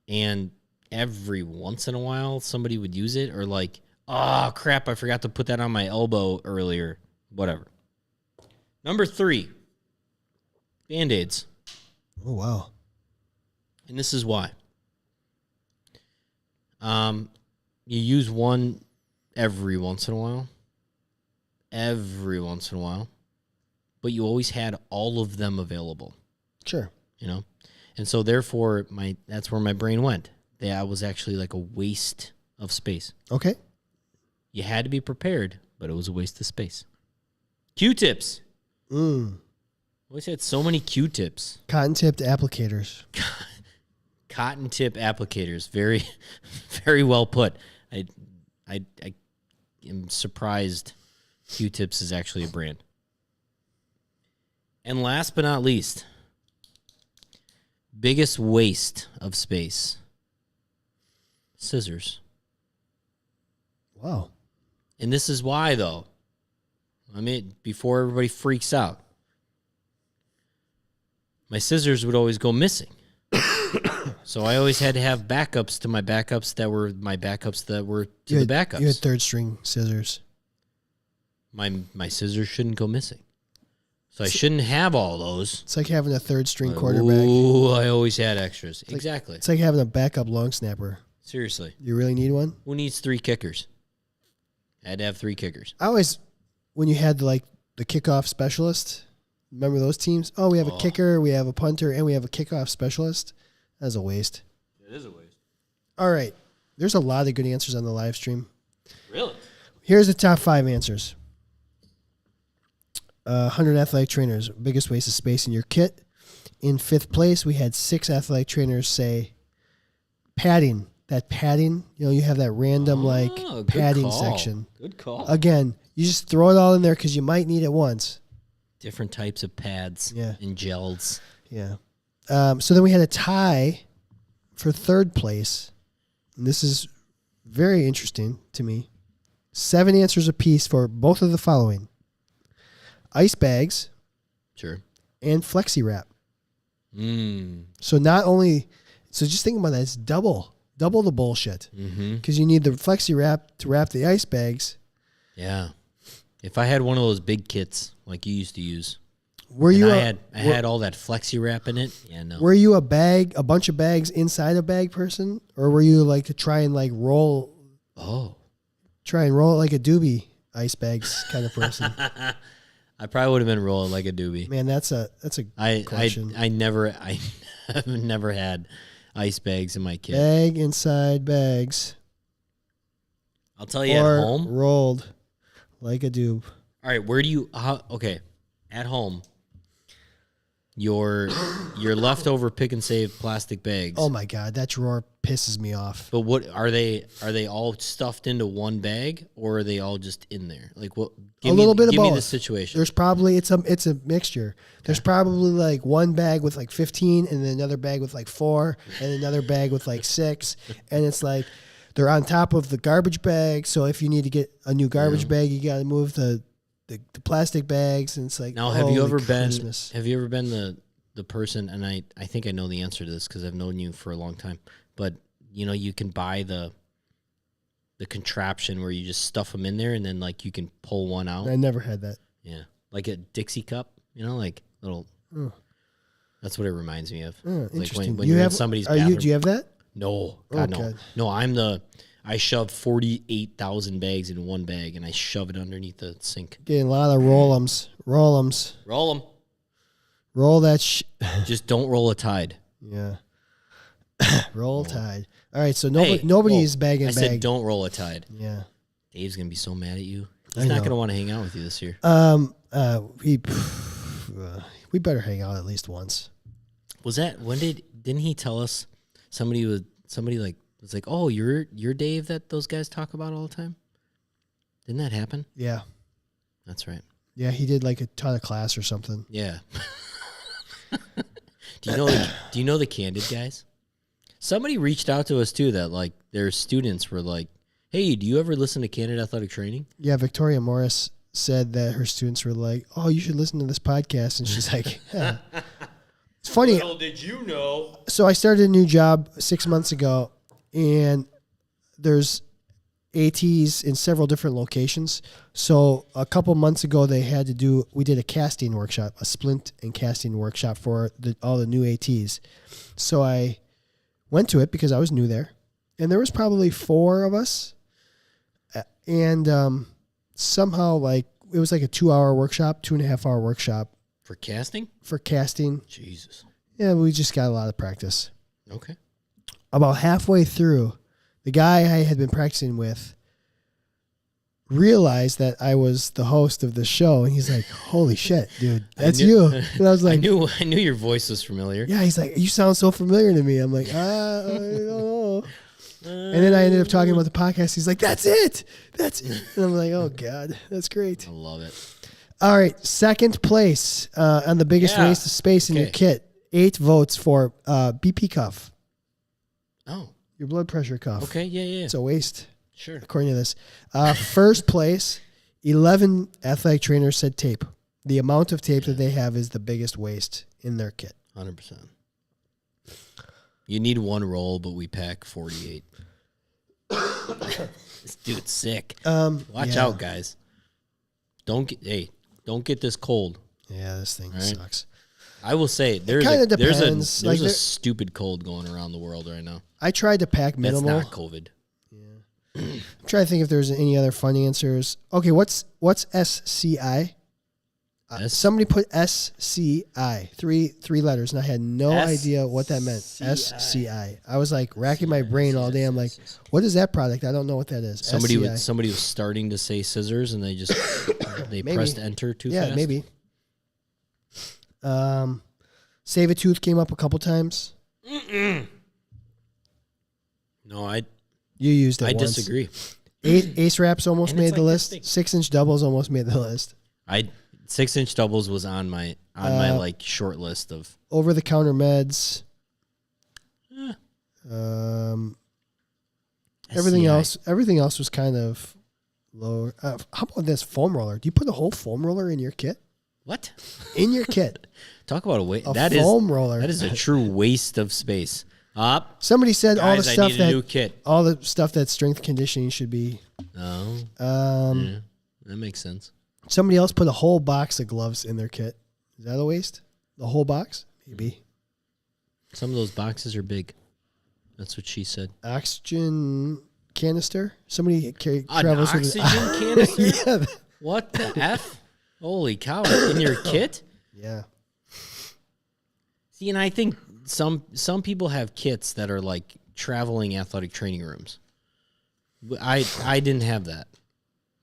And every once in a while, somebody would use it or like, oh, crap, I forgot to put that on my elbow earlier. Whatever. Number 3, Band-Aids. Oh, wow. And this is why. You use one every once in a while. Every once in a while. But you always had all of them available. Sure. And so therefore that's where my brain went. That was actually like a waste of space. Okay. You had to be prepared, but it was a waste of space. Q-tips. Always had so many Q-tips. Cotton-tipped applicators. Cotton tip applicators. Very, very well put. I am surprised Q-tips is actually a brand. And last but not least, biggest waste of space. Scissors. Wow. And this is why, though. I mean, before everybody freaks out. My scissors would always go missing. So I always had to have backups to my backups that were my backups that were to the backups. You had third string scissors. My scissors shouldn't go missing. So I shouldn't have all those. It's like having a third string quarterback. Ooh, I always had extras. Exactly. It's like having a backup long snapper. Seriously. You really need one? Who needs 3 kickers? I had to have 3 kickers. I always, when you had the kickoff specialist, remember those teams? Oh, we have a kicker, we have a punter, and we have a kickoff specialist. That's a waste. It is a waste. All right. There's a lot of good answers on the live stream. Really? Here's the top 5 answers. 100 athletic trainers, biggest waste of space in your kit. In 5th place, we had 6 athletic trainers say padding. That padding, you have that random padding section. Good call. Again, you just throw it all in there because you might need it once. Different types of pads and gels. Yeah. So then we had a tie for 3rd place. And this is very interesting to me. 7 answers apiece for both of the following: ice bags, sure, and flexi wrap. Mm. So just think about that. It's double the bullshit because you need the flexi wrap to wrap the ice bags. Yeah. If I had one of those big kits like you used to use, I had all that flexi wrap in it. Yeah, no. Were you a bunch of bags inside a bag person, or were you like to try and roll? Oh, try and roll it like a doobie ice bags kind of person. I probably would have been rolling like a doobie. Man, that's a question. I've never had ice bags in my kit. Bag inside bags. I'll tell you, at home, rolled like a doob. All right, where do you? Okay, at home, your leftover pick and save plastic bags. Oh my God, that drawer pisses me off. But what are they? Are they all stuffed into one bag, or are they all just in there? Like what? Give me Give me the situation. There's probably it's a mixture. There's probably one bag with 15, and then another bag with 4, and another bag with 6, and it's they're on top of the garbage bag. So if you need to get a new garbage bag, you got to move the plastic bags, and it's now. Have you ever been the person? And I think I know the answer to this because I've known you for a long time. But you can buy the contraption where you just stuff them in there, and then you can pull one out. I never had that. Yeah, like a Dixie cup. Little. Oh. That's what it reminds me of. Oh, interesting. When you're in somebody's bathroom. Do you have that? No, God, no. God. No, I shove 48,000 bags in one bag, and I shove it underneath the sink. Getting a lot of roll-ems. Roll them. Roll that Just don't roll a Tide. Yeah. Roll Tide. All right, so nobody's bagging bag. I said don't roll a Tide. Yeah. Dave's going to be so mad at you. He's not going to want to hang out with you this year. We better hang out at least once. Was that didn't he tell us somebody was like, "Oh, you're Dave that those guys talk about all the time?" Didn't that happen? Yeah. That's right. Yeah, he did a ton of class or something. Yeah. Do you know the Candid guys? Somebody reached out to us too that their students were like, "Hey, do you ever listen to Candid Athletic Training?" Yeah, Victoria Morris said that her students were like, "Oh, you should listen to this podcast," and she's like, yeah. It's funny. Little did you know. So I started a new job 6 months ago, and there's ATs in several different locations. So a couple months ago, we did a casting workshop, a splint and casting workshop for all the new ATs. So I went to it because I was new there, and there was probably 4 of us, and somehow it was a 2-hour workshop, 2.5-hour workshop. For casting? For casting. Jesus. Yeah, we just got a lot of practice. Okay. About halfway through, the guy I had been practicing with realized that I was the host of the show, and he's like, "Holy shit, dude, that's you!" And I was like, "I knew your voice was familiar." Yeah, he's like, "You sound so familiar to me." I'm like, I don't know. And then I ended up talking about the podcast. He's like, "That's it. That's it." And I'm like, "Oh God, that's great." I love it. All right, second place on the biggest waste of space in your kit. 8 votes for BP cuff. Oh. Your blood pressure cuff. Okay, yeah. It's a waste. Sure. According to this. First place 11 athletic trainers said tape. The amount of tape that they have is the biggest waste in their kit. 100%. You need one roll, but we pack 48. This dude's sick. Watch out, guys. Don't get this cold. Yeah, this thing right? sucks. I will say there's a stupid cold going around the world right now. I tried to pack minimal. That's not COVID. Yeah. I'm trying to think if there's any other fun answers. Okay, what's SCI? Somebody put SCI, three letters, and I had no idea what that meant. SCI. I was like racking my brain all day. I'm like, what is that product? I don't know what that is. Somebody was starting to say scissors, and they just pressed enter too fast. Yeah, maybe. Save a Tooth came up a couple times. No, you used it. I once. Disagree. Ace wraps almost made the list. 6-inch doubles almost made the list. 6-inch doubles was on my like short list of over the counter meds. Everything else was kind of lower. How about this foam roller? Do you put a whole foam roller in your kit? What? In your kit? Talk about a waste. Foam roller. That is a true waste of space. Somebody said guys, all the stuff that strength conditioning should be. Oh. Yeah, that makes sense. Somebody else put a whole box of gloves in their kit. Is that a waste? The whole box? Maybe. Some of those boxes are big. That's what she said. Oxygen canister? Somebody travels with an oxygen canister? Yeah. What the F? Holy cow. In your kit? Yeah. See, and I think some people have kits that are like traveling athletic training rooms. I didn't have that.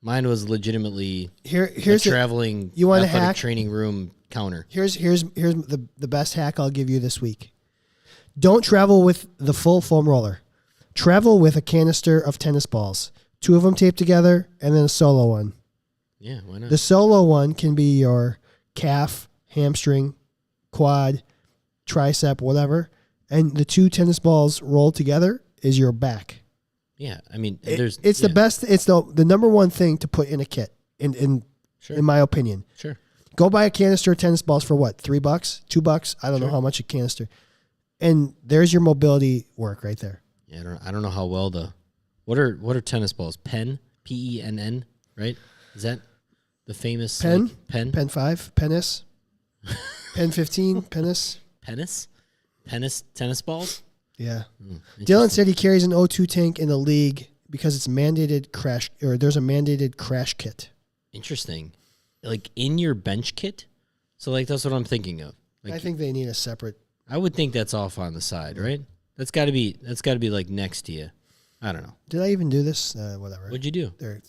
Mine was legitimately here's a traveling athletic training room counter. Here's the best hack I'll give you this week. Don't travel with the full foam roller. Travel with a canister of tennis balls. 2 of them taped together and then a solo one. Yeah, why not? The solo one can be your calf, hamstring, quad, tricep, whatever. And the 2 tennis balls rolled together is your back. Yeah, I mean, it's the best. It's the number one thing to put in a kit, in my opinion. Sure. Go buy a canister of tennis balls for what? $3, $2? I don't know how much a canister. And there's your mobility work right there. Yeah, I don't know how well what are tennis balls? Penn, PENN, right? Is that the famous Penn? Penn? Penn 5, Pennis, Penn 15, Pennis. Pennis tennis balls? Yeah. Dylan said he carries an O2 tank in the league because it's mandated there's a mandated crash kit. Interesting. Like in your bench kit? So like that's what I'm thinking of. Like, I think they need a separate. I would think that's off on the side, right? That's got to be like next to you. I don't know. Did I even do this? Whatever. What'd you do? They're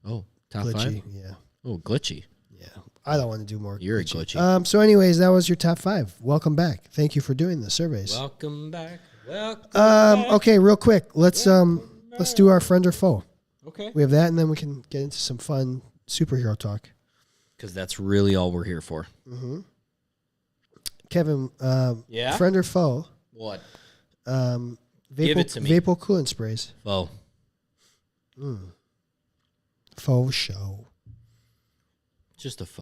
top glitchy, 5? Yeah. Oh, glitchy. Yeah. I don't want to do more. You're glitchy. So anyways, that was your top 5. Welcome back. Thank you for doing the surveys. Welcome back. Back. Okay, real quick. Let's do our friend or foe. Okay. We have that, and then we can get into some fun superhero talk. Because that's really all we're here for. Mm-hmm. Kevin, yeah? Friend or foe? What? Give it to me. Vapor coolant sprays. Foe. Faux show. Just a foe.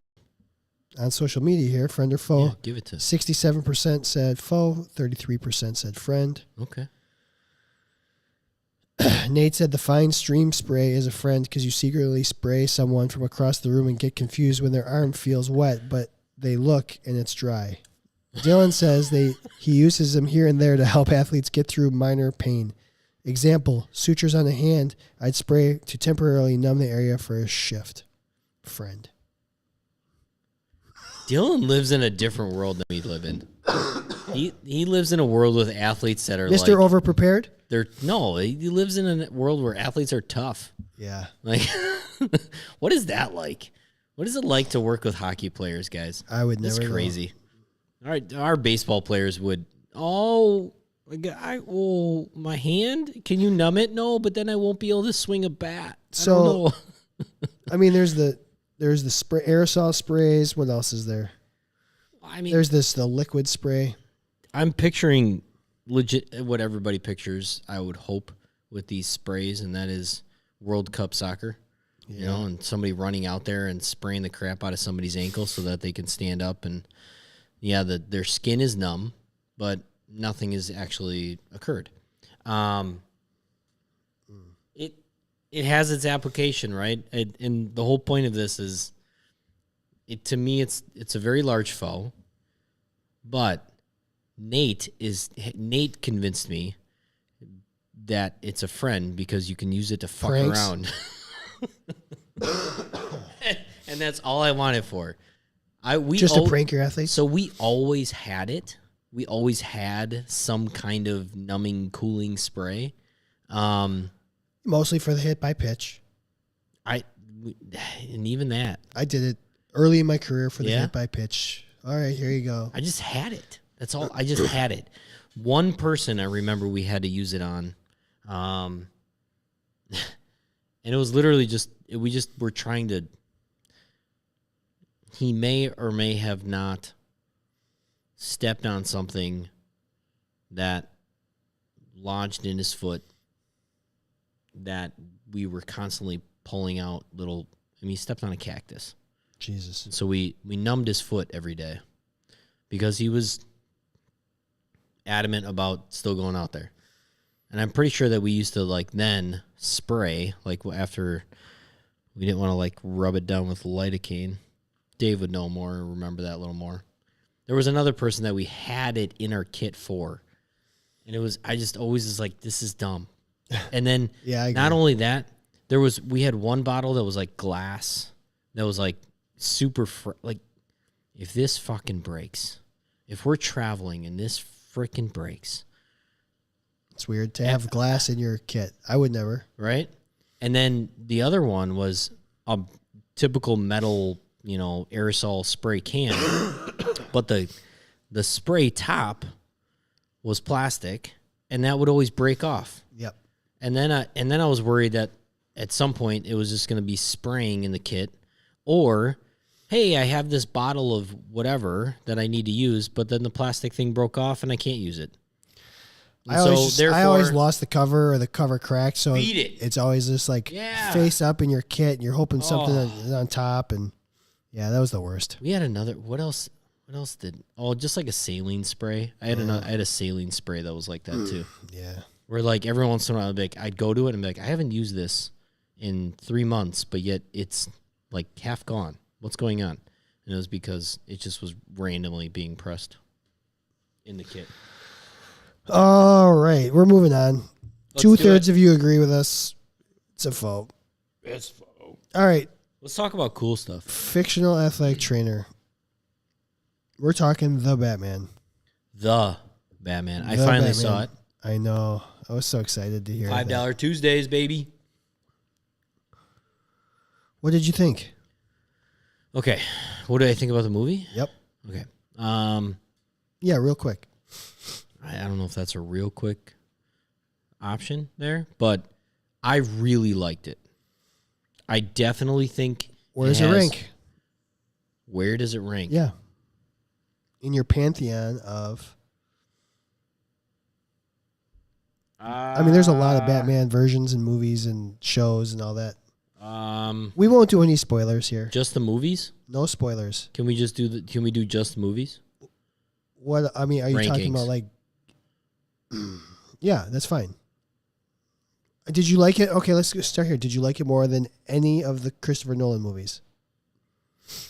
On social media here, friend or foe. Yeah, give it to 67% said foe, 33% said friend. Okay. Nate said the fine stream spray is a friend because you secretly spray someone from across the room and get confused when their arm feels wet, but they look and it's dry. Dylan says he uses them here and there to help athletes get through minor pain. Example, sutures on the hand, I'd spray to temporarily numb the area for a shift. Friend. Dylan lives in a different world than we live in. He lives in a world with athletes that are Mr. Overprepared? He lives in a world where athletes are tough. Yeah. Like, what is that like? What is it like to work with hockey players, guys? I would never. It's crazy. All right, our baseball players would. Oh, my hand. Can you numb it? No, but then I won't be able to swing a bat. So, I mean, there's the spray, aerosol sprays. What else is there? I mean, there's the liquid spray. I'm picturing legit what everybody pictures, I would hope, with these sprays, and that is World Cup soccer. you know, and somebody running out there and spraying the crap out of somebody's ankle so that they can stand up. And, their skin is numb, but nothing has actually occurred. It has its application, right? And the whole point of this is, to me, it's a very large foe. But Nate convinced me that it's a friend because you can use it to fuck around. And that's all I want it for. To prank your athletes? So we always had it. We always had some kind of numbing, cooling spray. Mostly for the hit by pitch. And even that. I did it early in my career for the hit by pitch. All right, here you go. I just had it. That's all. I just had it. One person I remember we had to use it on. And it was literally we were trying to, he may or may have not stepped on something that lodged in his foot that we were constantly pulling out he stepped on a cactus. Jesus. So we numbed his foot every day because he was adamant about still going out there. And I'm pretty sure that we used to then spray, after we didn't want to rub it down with lidocaine. Dave would know more, remember that a little more. There was another person that we had it in our kit for. And I just always was like, this is dumb. And then not only that, we had one bottle that was glass that was super, if this fucking breaks, if we're traveling and this freaking breaks. It's weird to have glass in your kit. I would never. Right? And then the other one was a typical metal, aerosol spray can. But the spray top was plastic, and that would always break off. Yep. And then I was worried that at some point it was just going to be spraying in the kit, or, hey, I have this bottle of whatever that I need to use, but then the plastic thing broke off and I can't use it. I always lost the cover or the cover cracked, so it's always just face up in your kit, and you're hoping something is on top, and that was the worst. We had another. What else did? Oh, just a saline spray. I had a saline spray that was like that too. Yeah. Where every once in a while I'd go to it and be like, I haven't used this in 3 months, but yet it's half gone. What's going on? And it was because it just was randomly being pressed in the kit. All right, we're moving on. 2/3 of you agree with us. It's a faux. It's faux. All right. Let's talk about cool stuff. Fictional athletic trainer. We're talking the Batman. The Batman. I finally saw it. I know. I was so excited to hear that. $5 Tuesdays, baby. What did you think? Okay. What did I think about the movie? Yep. Okay. Yeah, real quick. I don't know if that's a real quick option there, but I really liked it. I definitely think. Where does it rank? Where does it rank? Yeah. In your pantheon of. There's a lot of Batman versions and movies and shows and all that. We won't do any spoilers here. Just the movies? No spoilers. Can we just do Can we do just the movies? What are you Rankings. talking about? Yeah, that's fine. Did you like it? Okay, let's start here. Did you like it more than any of the Christopher Nolan movies?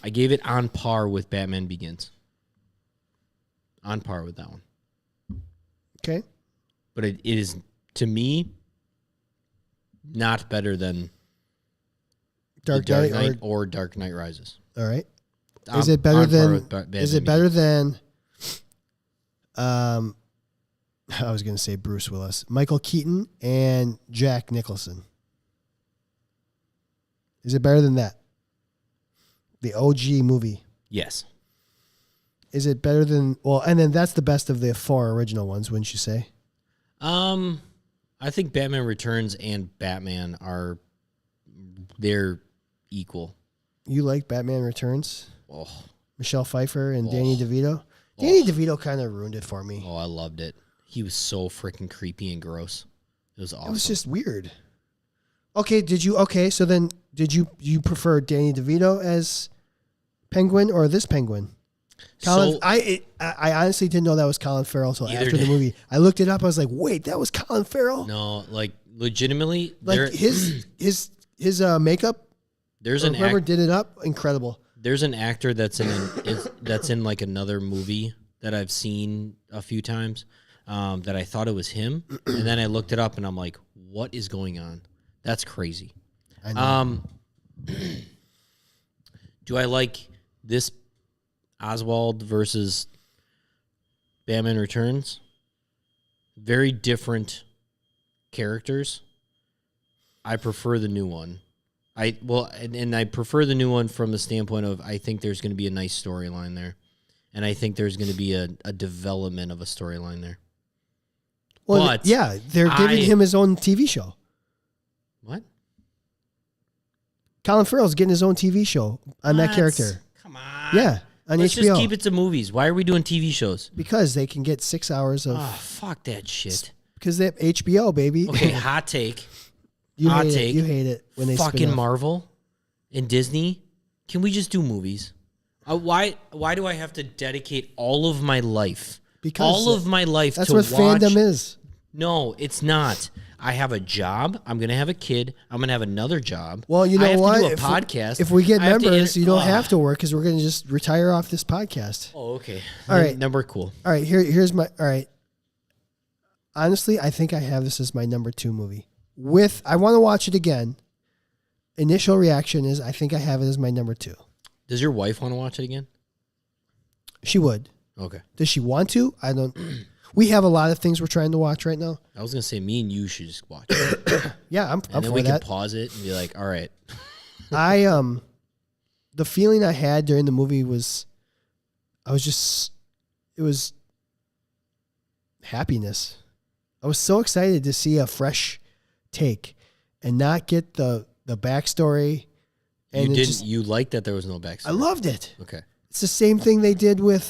I gave it on par with Batman Begins. On par with that one. Okay. But it is, to me, not better than Dark Knight or Dark Knight Rises. All right. Is it better than I was going to say Bruce Willis, Michael Keaton, and Jack Nicholson? Is it better than that? The OG movie. Yes. Is it better than, and then that's the best of the 4 original ones, wouldn't you say? I think Batman Returns and Batman they're equal. You like Batman Returns? Oh. Michelle Pfeiffer and Danny DeVito? Danny DeVito kind of ruined it for me. Oh, I loved it. He was so freaking creepy and gross. It was awesome. It was just weird. Okay, so then did you prefer Danny DeVito as Penguin or this Penguin? Colin, So- I honestly didn't know that was Colin Farrell until Either after the did- movie. I looked it up. I was like, wait, that was Colin Farrell? No, like legitimately, Like his makeup, there's or an whoever did it up, incredible. there's an actor that's in like another movie that I've seen a few times that I thought it was him, and then I looked it up and I'm like, what is going on? That's crazy. I know. Do I like this Oswald versus Batman Returns? Very different characters. I prefer the new one. And I prefer the new one from the standpoint of I think there's going to be a nice storyline there, and I think there's going to be a development of a storyline there. Well, but yeah, they're giving him his own TV show. What? Colin Farrell's getting his own TV show on that character. Come on. Yeah, on Let's HBO. just keep it to movies. Why are we doing TV shows? Because they can get 6 hours of... Oh, fuck that shit. Because they have HBO, baby. Okay, hot take. You hot hate take. it. You hate it when they spin Fucking off. Marvel and Disney. Can we just do movies? Why do I have to dedicate all of my life? Because all of my life That's to what watch. fandom is. No, it's not. I have a job. I'm going to have a kid. I'm going to have another job. Well, you I know have what? To do a If we- podcast. If we get I have to members, you don't Ugh. have to work because we're going to just retire off this podcast. Oh, okay. All right. Then we're cool. All right, here's my... All right. Honestly, I think I have this as my number 2 movie. I want to watch it again. Initial reaction is I think I have it as my number 2. Does your wife want to watch it again? She would. Okay. Does she want to? I don't... We have a lot of things we're trying to watch right now. I was going to say me and you should just watch it. Yeah, I'm And then for we that. can pause it and be like, all right. The feeling I had during the movie was it was happiness. I was so excited to see a fresh take and not get the backstory. And You it didn't. just- You liked that there was no backstory. I loved it. Okay. It's the same thing they did with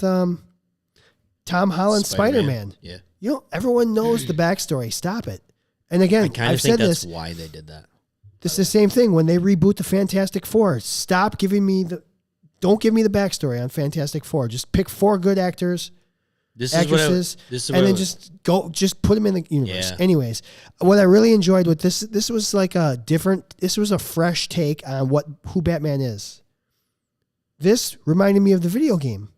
Tom Holland's Spider-Man. Yeah. You know, everyone knows the backstory. Stop it. And again, I kind I've of think said that's this. why they did that. This is the same thing when they reboot the Fantastic Four. Stop giving me don't give me the backstory on Fantastic Four. Just pick 4 good actors, actresses, and then just put them in the universe. Yeah. Anyways, what I really enjoyed with this was like this was a fresh take on who Batman is. This reminded me of the video game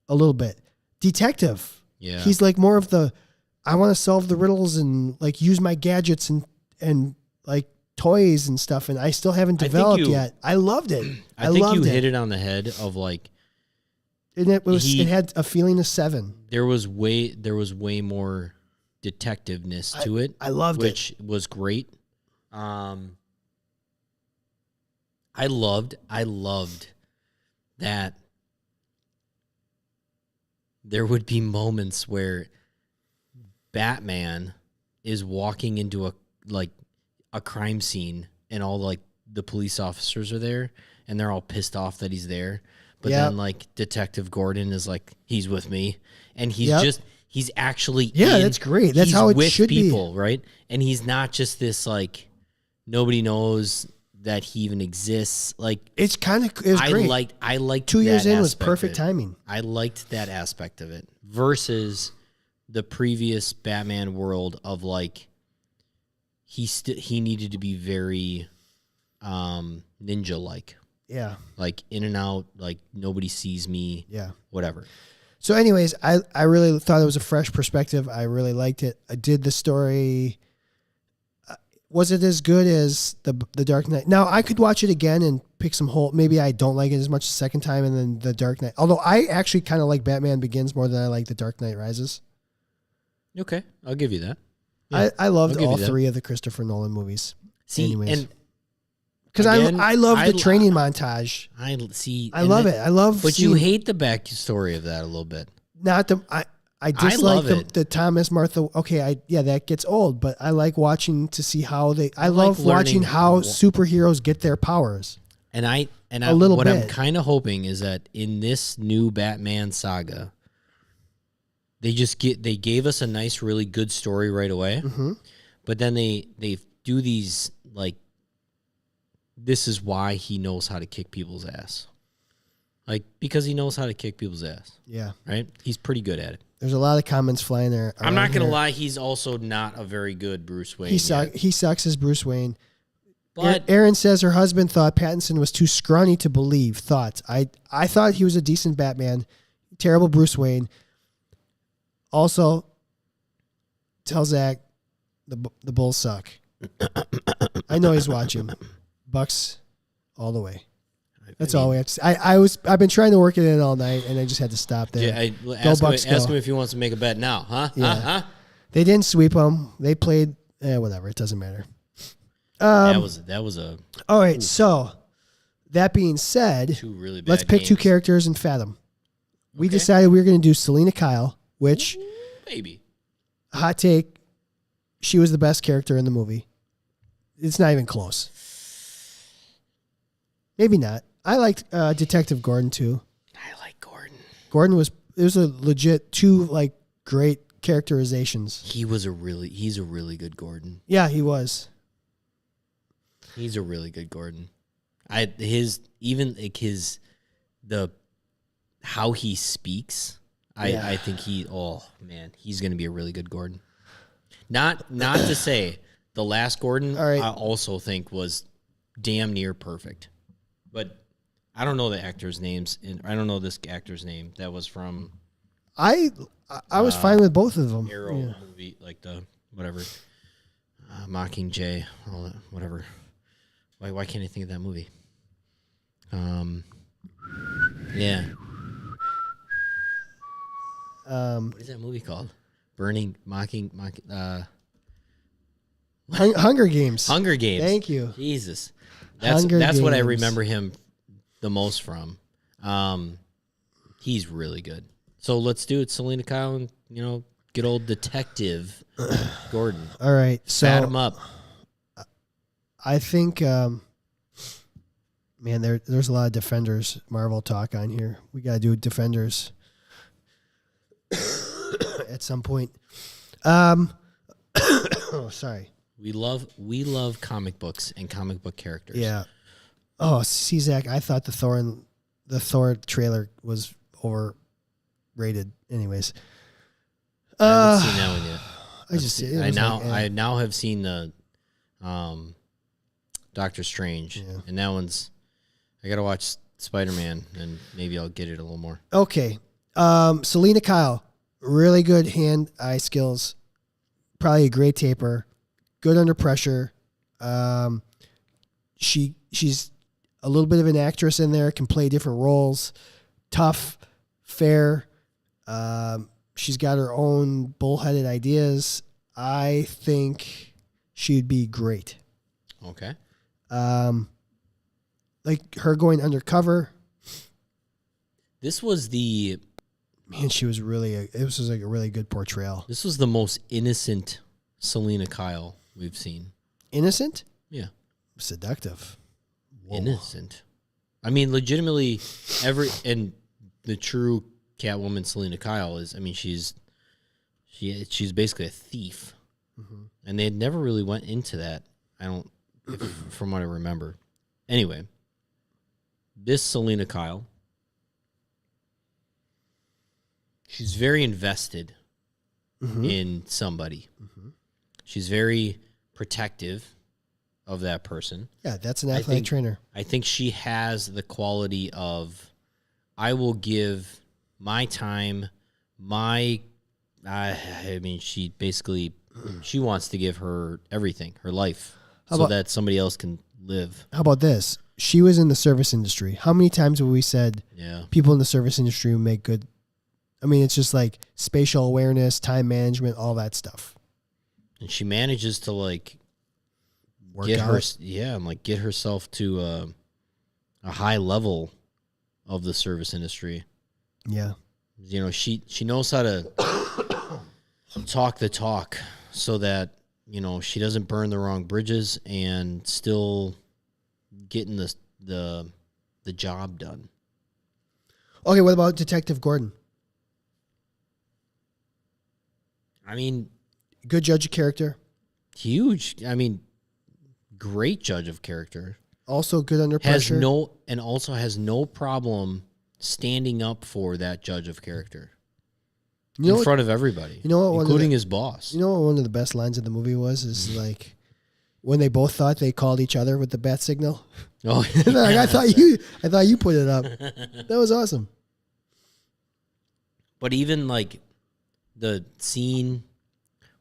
a little bit. Detective. Yeah. He's like more of I want to solve the riddles and like use my gadgets and like toys and stuff, and I still haven't developed yet. I loved it. I think you hit it on the head of like, and it had a feeling of 7. there was way more detectiveness to it. I loved it. which was great. I loved that there would be moments where Batman is walking into a crime scene and all like the police officers are there and they're all pissed off that he's there. But then like Detective Gordon is like, he's with me. And he's actually that's great. That's how it with should be. people, right? And he's not just this like nobody knows that he even exists. Like It was great. I liked 2 years that in was aspect of perfect it. timing. I liked that aspect of it versus the previous Batman world of like he needed to be very ninja like. Yeah. Like in and out, like nobody sees me. Yeah. Whatever. So anyways, I really thought it was a fresh perspective. I really liked it. I did the story. Was it as good as the Dark Knight? Now I could watch it again and pick some hole. Maybe I don't like it as much the second time, and then the Dark Knight. Although I actually kind of like Batman Begins more than I like the Dark Knight Rises. Okay, I'll give you that. Yeah, I loved I'll give all you that. 3 of the Christopher Nolan movies. See, Anyways. and because again, I love the I- training montage. I see. I love it. I love. But you seeing- hate the backstory of that a little bit. not the I dislike love it. the Thomas Martha. Okay, that gets old, but I like watching to see how they. I like love watching learning how how- superheroes get their powers. And A little what I'm bit. kind of hoping is that in this new Batman saga, they gave us a nice, really good story right away. Mm-hmm. But then they do these like this is why he knows how to kick people's ass. Like, because he knows how to kick people's ass. Yeah. Right? He's pretty good at it. There's a lot of comments flying there. I'm not going to lie. He's also not a very good Bruce Wayne. He sucks as Bruce Wayne. But Erin says her husband thought Pattinson was too scrawny to believe. Thoughts. I thought he was a decent Batman. Terrible Bruce Wayne. Also, tell Zach the Bulls suck. I know he's watching. Bucks all the way. That's all we have to say. I've been trying to work it in all night, and I just had to stop there. Yeah, ask him if he wants to make a bet now, huh? Yeah. Huh? They didn't sweep them. They played. Whatever. It doesn't matter. That was a all right. So that being said, two really bad let's pick games. two characters and fathom. We Okay. decided we were going to do Selena Kyle, which Maybe. hot take, she was the best character in the movie. It's not even close. Maybe not. I liked Detective Gordon too. I like Gordon. Gordon was a legit two like great characterizations. He's a really good Gordon. Yeah, he was. He's a really good Gordon. How he speaks. I think he's going to be a really good Gordon. Not to say the last Gordon All right. I also think was damn near perfect. But I don't know the actors' names, and I don't know this actor's name. That was from I was fine with both of them. Arrow movie, like the whatever, Mockingjay, all that, whatever. Why can't I think of that movie? Yeah. What is that movie called? Hunger Games. Hunger Games. Thank you. Jesus. Hunger That's what I Games. remember him the most from. He's really good. So let's do it, Selena Kyle, and good old Detective Gordon. All right. So Fat him up. I think, man, there's a lot of Defenders Marvel talk on here. We got to do Defenders at some point. Oh, sorry. We love comic books and comic book characters. Yeah. Oh, see, Zach, I thought the Thor trailer was overrated. Anyways, I haven't seen that one yet. I I now have seen the Doctor Strange, and that one's. I gotta watch Spider-Man, and maybe I'll get it a little more. Okay. Selena Kyle, really good hand-eye skills. Probably a great taper. Good under pressure. She's a little bit of an actress in there. Can play different roles. Tough, fair. She's got her own bullheaded ideas. I think she'd be great. Okay. Like her going undercover. This was the. Man, she was really. It was like a really good portrayal. This was the most innocent Selena Kyle we've seen. Innocent? Yeah. Seductive. Whoa. Innocent. I mean, legitimately, and the true Catwoman Selena Kyle is. I mean, she's basically a thief, and they never really went into that. From what I remember. Anyway, this Selena Kyle. She's very invested in somebody. She's very protective of that person. Yeah, that's an athletic trainer. I think she has the quality of, I will give my time, she basically, she wants to give her everything, her life, that somebody else can live. How about this? She was in the service industry. How many times have we said people in the service industry make good? I mean, it's just like spatial awareness, time management, all that stuff. And she manages to like get herself to a high level of the service industry. Yeah. She knows how to talk the talk so that, she doesn't burn the wrong bridges and still getting the job done. Okay, what about Detective Gordon? I mean, good judge of character. Huge. I mean, great judge of character. Also good under pressure. Also has no problem standing up for that judge of character in front of everybody. You know what, including his boss. You know what one of the best lines of the movie was? Is like when they both thought they called each other with the bat signal. Oh, like, I thought you put it up. That was awesome. But even like the scene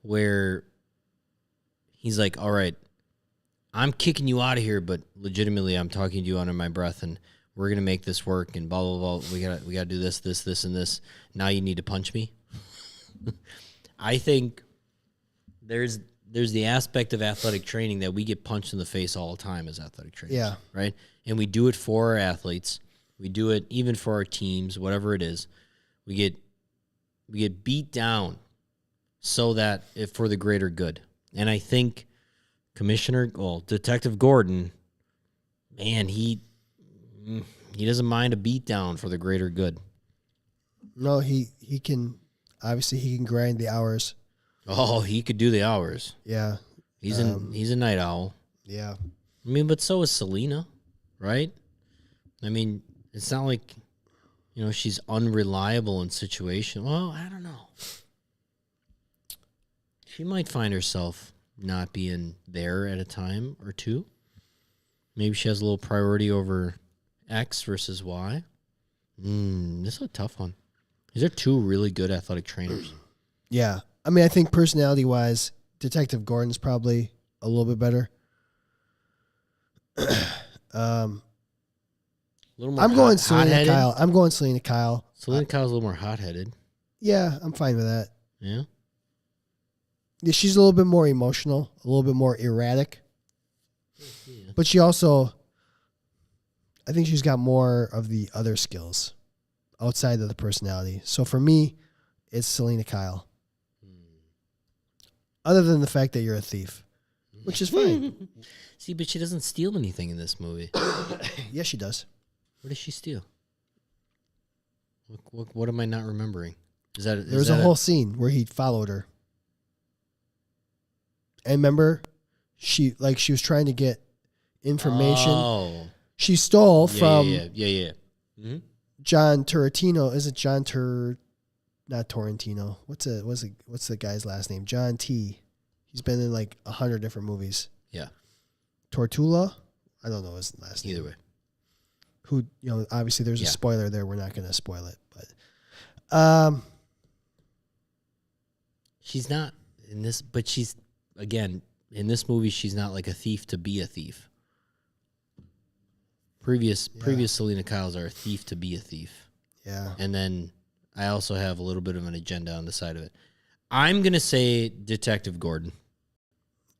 where he's like, all right, I'm kicking you out of here, but legitimately I'm talking to you under my breath and we're going to make this work and blah, blah, blah. We got to do this, and this. Now you need to punch me. I think there's the aspect of athletic training that we get punched in the face all the time as athletic trainers. Yeah. Right? And we do it for our athletes. We do it even for our teams, whatever it is. We get beat down so that for the greater good. And I think Detective Gordon, man, he doesn't mind a beat down for the greater good. No, he can grind the hours. Oh, he could do the hours. Yeah. He's a night owl. Yeah. I mean, but so is Selena, right? I mean, it's not like, she's unreliable in situation. Well, I don't know. She might find herself not being there at a time or two. Maybe she has a little priority over X versus Y. This is a tough one. These are two really good athletic trainers. Yeah. I mean, I think personality-wise, Detective Gordon's probably a little bit better. A little more I'm going Selena hot-headed. Kyle. I'm going Selena Kyle. Selena Kyle's a little more hot-headed. Yeah, I'm fine with that. Yeah? Yeah, she's a little bit more emotional, a little bit more erratic. Yeah. But she also, I think she's got more of the other skills outside of the personality. So for me, it's Selena Kyle. Other than the fact that you're a thief, which is fine. See, but she doesn't steal anything in this movie. Yes, she does. What does she steal? What am I not remembering? There was a whole scene where he followed her. And remember, she was trying to get information. Oh. She stole from Yeah. Mm-hmm. John Turrentino. Is it John not Torrentino? What's the guy's last name? John T. He's been in like 100 different movies. Yeah. Tortula? I don't know his last name. Either way. Who, obviously there's a spoiler there. We're not going to spoil it, but she's not in this, but she's, again, in this movie, she's not like a thief to be a thief. Previous Selena Kyles are a thief to be a thief. Yeah. And then I also have a little bit of an agenda on the side of it. I'm going to say Detective Gordon.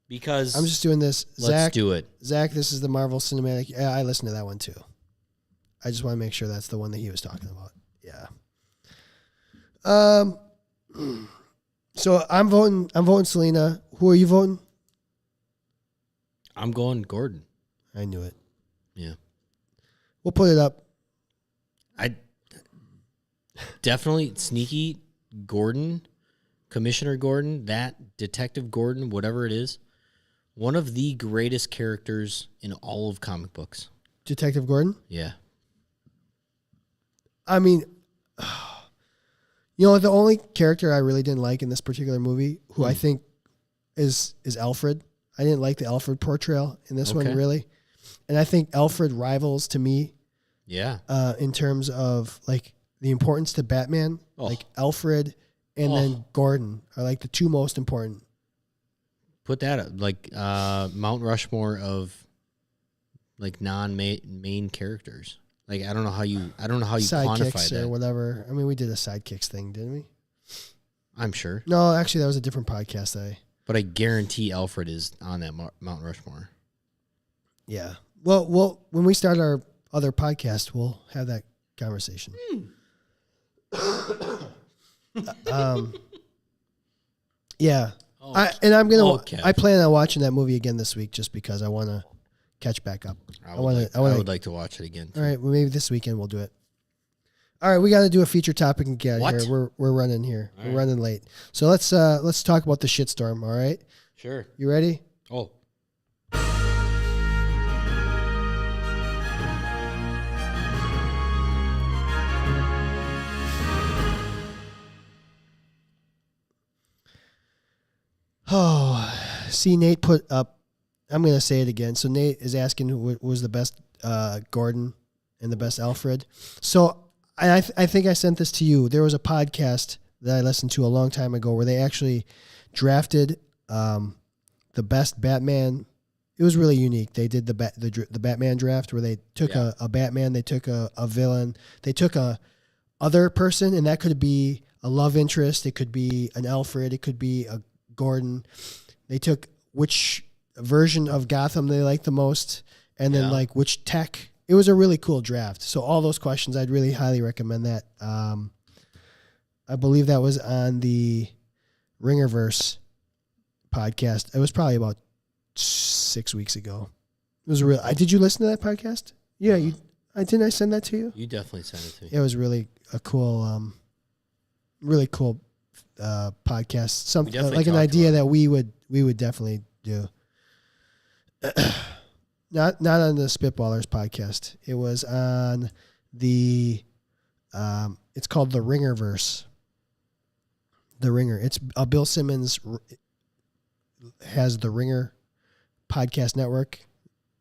Because I'm just doing this. Let's do it. Zach, this is the Marvel Cinematic. Yeah, I listened to that one too. I just want to make sure that's the one that he was talking about. Yeah. So I'm voting Selena. Who are you voting? I'm going Gordon. I knew it. Yeah. We'll put it up. I definitely sneaky Gordon, Commissioner Gordon, that Detective Gordon, whatever it is, one of the greatest characters in all of comic books. Detective Gordon? Yeah. I mean, the only character I really didn't like in this particular movie, who I think is Alfred. I didn't like the Alfred portrayal in this one, really. And I think Alfred rivals to me. Yeah. In terms of like the importance to Batman, like Alfred and then Gordon are like the two most important. Put that up, like Mount Rushmore of like non-main characters. Like I don't know how you quantify that or whatever. I mean, we did a sidekicks thing, didn't we? I'm sure. No, actually, that was a different podcast. But I guarantee Alfred is on that Mount Rushmore. Yeah. Well, when we start our other podcast, we'll have that conversation. Yeah. I plan on watching that movie again this week just because I want to catch back up. I would like to watch it again. All right. Well, maybe this weekend we'll do it. All right. We got to do a feature topic and get out of here. We're running here. We're running late. So let's talk about the shitstorm. All right. Sure. You ready? Oh. Oh, see, Nate put up, I'm going to say it again. So Nate is asking who was the best Gordon and the best Alfred. So I think I sent this to you. There was a podcast that I listened to a long time ago where they actually drafted the best Batman. It was really unique. They did the Batman draft where they took a Batman, they took a villain, they took a other person, and that could be a love interest, it could be an Alfred, it could be a Gordon. They took which version of Gotham they liked the most, and then like which tech. It was a really cool draft. So all those questions, I'd really highly recommend that. I believe that was on the Ringerverse podcast. It was probably about 6 weeks ago. It was real. Did you listen to that podcast? Yeah, didn't I send that to you? You definitely sent it to me. It was really a cool, really cool podcast. Something like an idea that we would definitely do. Not on the Spitballers podcast. It was on the. It's called the Ringerverse. The Ringer. It's Bill Simmons has the Ringer podcast network.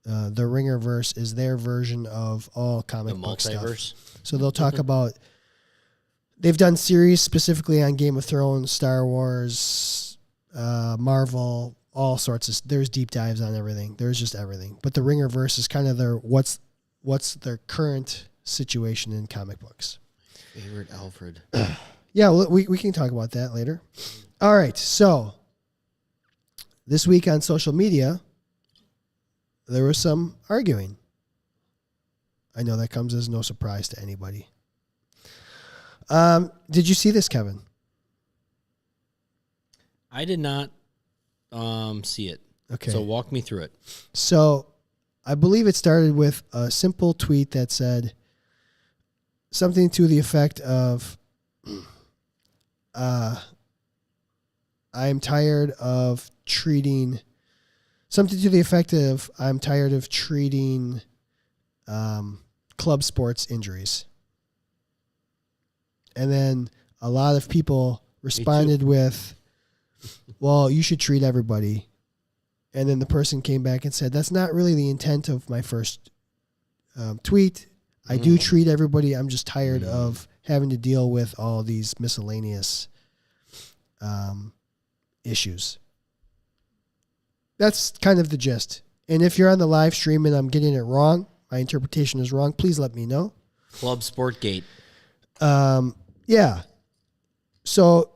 The Ringerverse is their version of all comic book stuff. So they'll talk about. They've done series specifically on Game of Thrones, Star Wars, Marvel, all sorts of. There's deep dives on everything. There's just everything. But the Ringerverse is kind of their what's their current situation in comic books. Favorite Alfred. Yeah, we can talk about that later. All right, so this week on social media, there was some arguing. I know that comes as no surprise to anybody. Did you see this, Kevin? I did not see it. Okay. So walk me through it. So I believe it started with a simple tweet that said something to the effect of, I'm tired of treating club sports injuries. And then a lot of people responded with, well, you should treat everybody. And then the person came back and said, that's not really the intent of my first tweet. I do treat everybody. I'm just tired of having to deal with all these miscellaneous issues. That's kind of the gist. And if you're on the live stream and I'm getting it wrong, my interpretation is wrong, please let me know. Club Sportgate. Yeah. So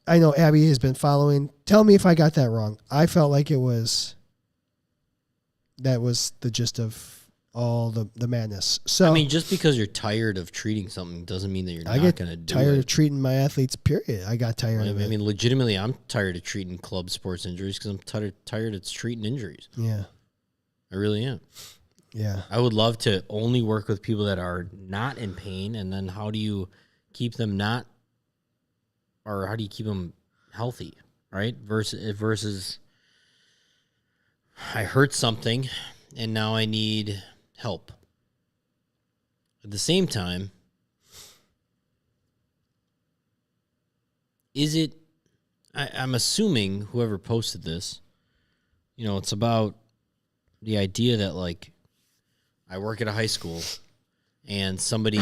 I know Abby has been following. Tell me if I got that wrong. I felt like that was the gist of all the madness. So I mean, just because you're tired of treating something doesn't mean that you're not going to do it. Tired of treating my athletes, period. I got tired of it. I mean, legitimately, I'm tired of treating club sports injuries because I'm tired of treating injuries. Yeah. I really am. Yeah. I would love to only work with people that are not in pain, and then how do you keep them how do you keep them healthy, right? Versus I hurt something, and now I need help. At the same time, I'm assuming whoever posted this, it's about the idea that, like, I work at a high school and somebody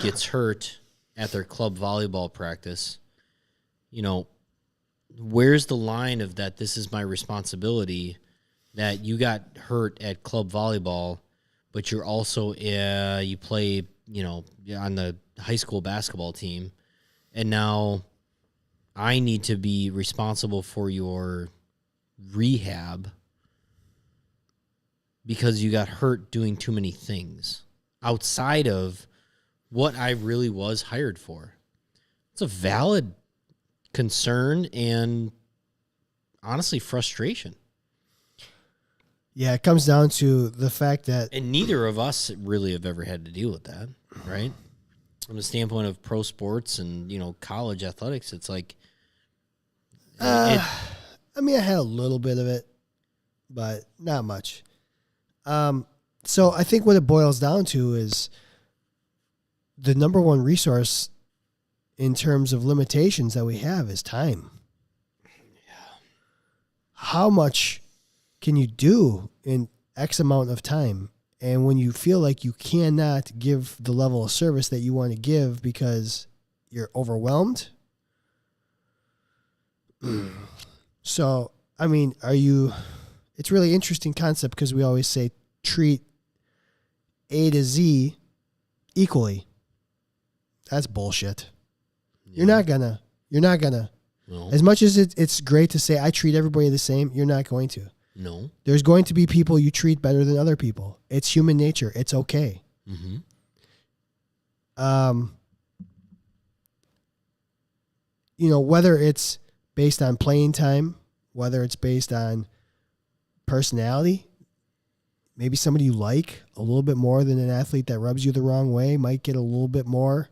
gets hurt at their club volleyball practice. Where's the line of that? This is my responsibility that you got hurt at club volleyball, but you're also, you play, on the high school basketball team. And now I need to be responsible for your rehab because you got hurt doing too many things outside of what I really was hired for. It's a valid concern and honestly frustration. Yeah, it comes down to the fact that... And neither of us really have ever had to deal with that, right? From the standpoint of pro sports and, college athletics, it's like... I had a little bit of it, but not much. So I think what it boils down to is the number one resource in terms of limitations that we have is time. how much can you do in X amount of time? And when you feel like you cannot give the level of service that you want to give because you're overwhelmed. So, I mean, it's really interesting concept because we always say treat A to Z equally. That's bullshit. Yeah. You're not gonna. No. As much as it's great to say I treat everybody the same, you're not going to. No. There's going to be people you treat better than other people. It's human nature. It's okay. Mm-hmm. Whether it's based on playing time, whether it's based on personality, maybe somebody you like a little bit more than an athlete that rubs you the wrong way might get a little bit more.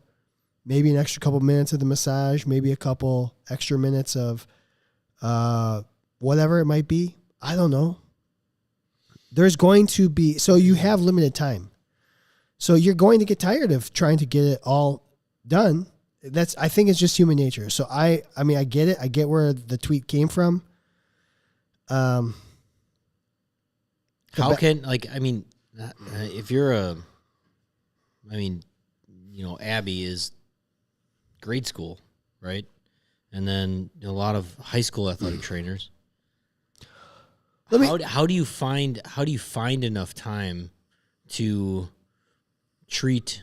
Maybe an extra couple minutes of the massage, maybe a couple extra minutes of whatever it might be. I don't know. There's going to be, so you have limited time. So you're going to get tired of trying to get it all done. I think it's just human nature. So I mean, I get it. I get where the tweet came from. If you're Abby is grade school, right? And then a lot of high school athletic trainers. How do you find enough time to treat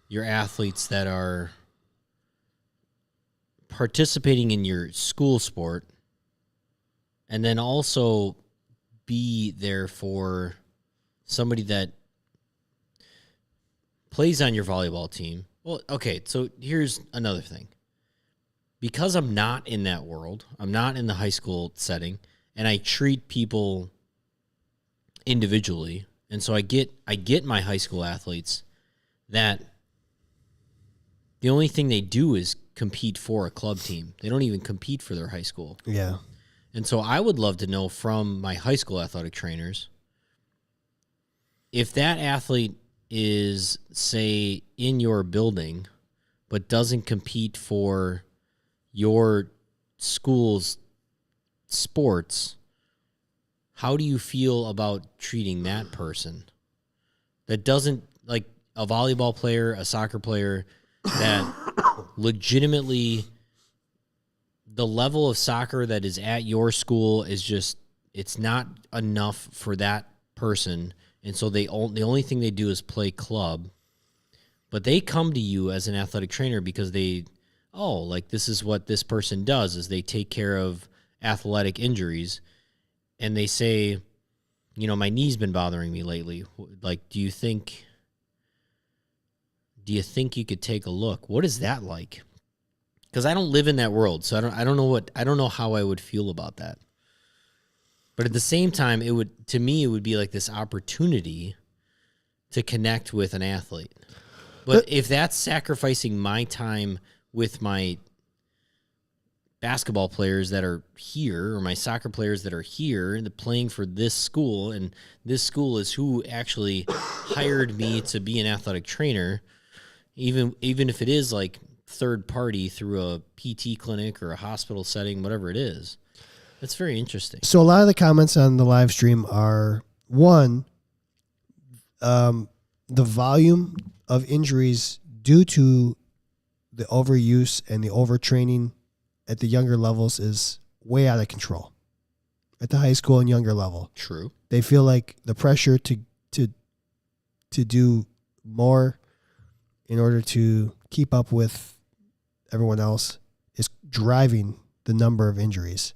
your athletes that are participating in your school sport and then also be there for somebody that plays on your volleyball team? Well, okay, so here's another thing. Because I'm not in that world, I'm not in the high school setting, and I treat people individually, and so I get my high school athletes that the only thing they do is compete for a club team. They don't even compete for their high school. Yeah. And so I would love to know from my high school athletic trainers if that athlete is, say, in your building but doesn't compete for your school's sports, how do you feel about treating that person that doesn't, like a volleyball player, a soccer player, that legitimately the level of soccer that is at your school is just, it's not enough for that person, and so the only thing they do is play club, but they come to you as an athletic trainer because this is what this person does, is they take care of athletic injuries, and they say, my knee's been bothering me lately. Like, do you think you could take a look? What is that like? Because I don't live in that world, so I don't know how I would feel about that. But at the same time, it would be like this opportunity to connect with an athlete. But if that's sacrificing my time with my basketball players that are here, or my soccer players that are here and playing for this school, and this school is who actually hired me to be an athletic trainer, even if it is like third party through a PT clinic or a hospital setting, whatever it is. That's very interesting. So a lot of the comments on the live stream are, one, the volume of injuries due to the overuse and the overtraining at the younger levels is way out of control at the high school and younger level. True. They feel like the pressure to do more in order to keep up with everyone else is driving the number of injuries.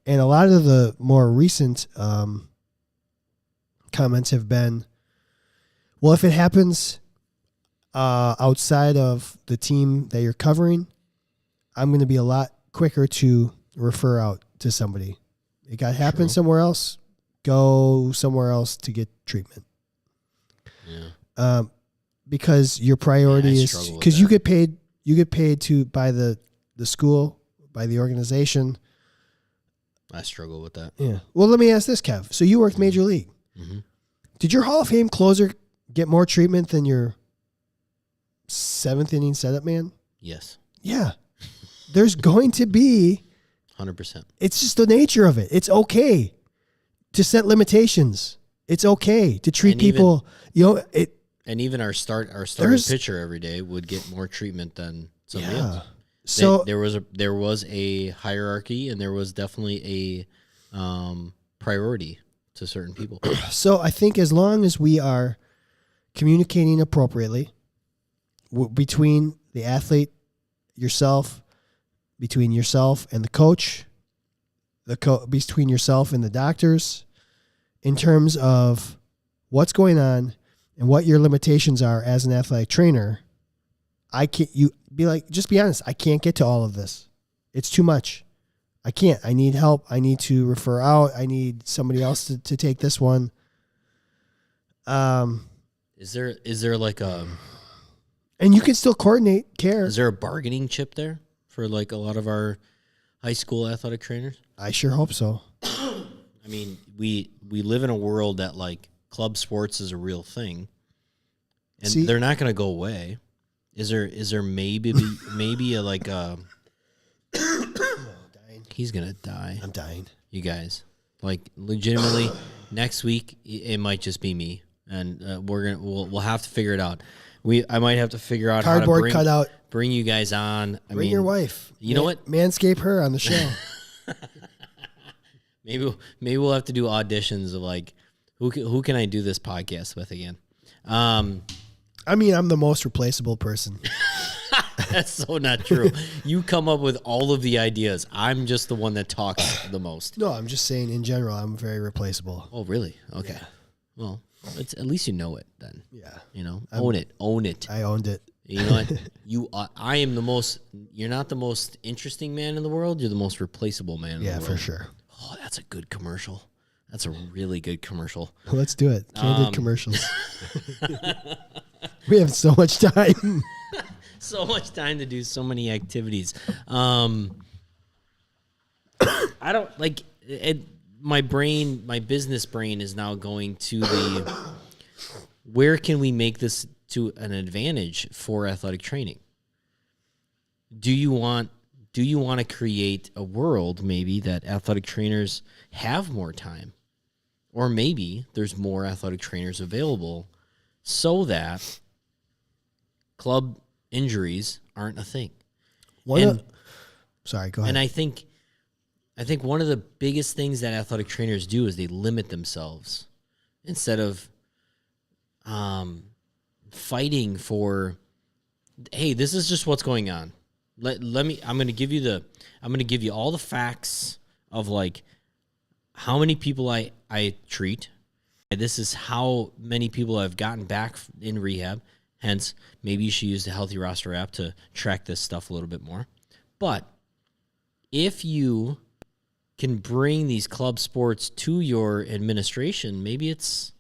And a lot of the more recent comments have been, well, if it happens outside of the team that you're covering, I'm going to be a lot quicker to refer out to somebody. It got happened somewhere else, go somewhere else to get treatment. Yeah. Because your priority is, because you get paid by the school, by the organization. I struggle with that. Yeah. Well, let me ask this, Kev. So you worked Major League. Mm-hmm. Did your Hall of Fame closer get more treatment than your seventh inning setup man? Yes. Yeah. There's going to be 100%. It's just the nature of it. It's okay to set limitations. It's okay to treat people, and even our starting pitcher every day would get more treatment than somebody else. So there was a hierarchy, and there was definitely a priority to certain people. So I think as long as we are communicating appropriately between the athlete, yourself, between yourself and the coach, between yourself and the doctors, in terms of what's going on and what your limitations are as an athletic trainer, just be honest. I can't get to all of this. It's too much. I can't. I need help. I need to refer out. I need somebody else to take this one. Is there like a... And you can still coordinate care. Is there a bargaining chip there for like a lot of our high school athletic trainers? I sure hope so. I mean, we live in a world that like club sports is a real thing, and they're not going to go away. Is there maybe a like a... He's gonna die. I'm dying. You guys, like legitimately, next week it might just be me, and we'll have to figure it out. I might have to figure out cardboard how to cutout. Bring you guys on. Bring your wife. You know what? Manscape her on the show. Maybe we'll have to do auditions of like who can I do this podcast with again? I mean, I'm the most replaceable person. That's so not true. You come up with all of the ideas. I'm just the one that talks the most. No, I'm just saying in general, I'm very replaceable. Oh, really? Okay. Yeah. Well, at least you know it then. Yeah. Own it. I owned it. You know what? I am the most. You're not the most interesting man in the world. You're the most replaceable man in the world. Yeah, for sure. Oh, that's a good commercial. That's a really good commercial. Let's do it. Candid commercials. We have so much time. So much time to do so many activities. I don't like it. My business brain is now going to the where can we make this to an advantage for athletic training? Do you want to create a world maybe that athletic trainers have more time, or maybe there's more athletic trainers available so that club injuries aren't a thing? Sorry, go ahead. And I think one of the biggest things that athletic trainers do is they limit themselves instead of fighting for, hey, this is just what's going on. I'm going to give you all the facts of like how many people I treat. This is how many people I've gotten back in rehab. Hence, maybe you should use the Healthy Roster app to track this stuff a little bit more. But if you can bring these club sports to your administration, maybe it's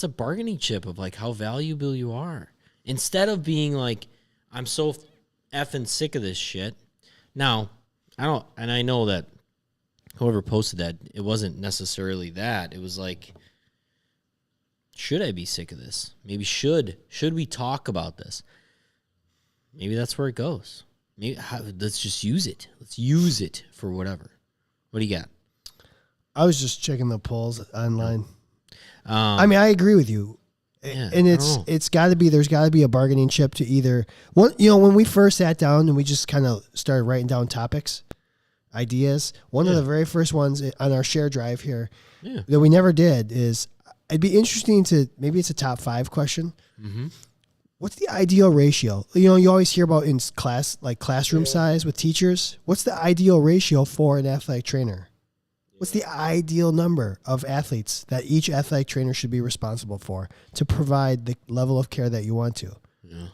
a bargaining chip of like how valuable you are. Instead of being like, I'm so effing sick of this shit. Now, I know that whoever posted that, it wasn't necessarily that. It was like, should I be sick of this? Maybe should we talk about this? Maybe that's where it goes. Let's just use it. Let's use it for whatever. What do you got? I was just checking the polls online. I mean, I agree with you. Yeah, and it's got to be, there's got to be a bargaining chip to either one. When we first sat down and we just kind of started writing down topics, ideas, one of the very first ones on our share drive here that we never did is, it'd be interesting to, maybe it's a top 5 question. Mm-hmm. What's the ideal ratio? You always hear about in class, like classroom size with teachers. What's the ideal ratio for an athletic trainer? What's the ideal number of athletes that each athletic trainer should be responsible for to provide the level of care that you want to? Yeah.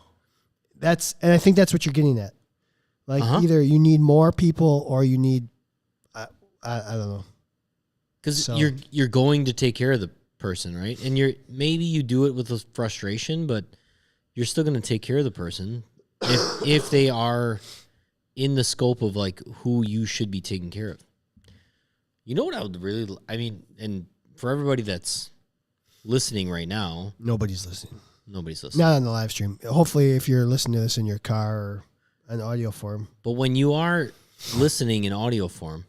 And I think that's what you're getting at. Like either you need more people or you need, I don't know. Because you're going to take care of the person, right? And maybe you do it with a frustration, but you're still going to take care of the person if they are in the scope of like who you should be taking care of. You know what I would really, and for everybody that's listening right now. Nobody's listening. Not on the live stream. Hopefully if you're listening to this in your car or an audio form. But when you are listening in audio form,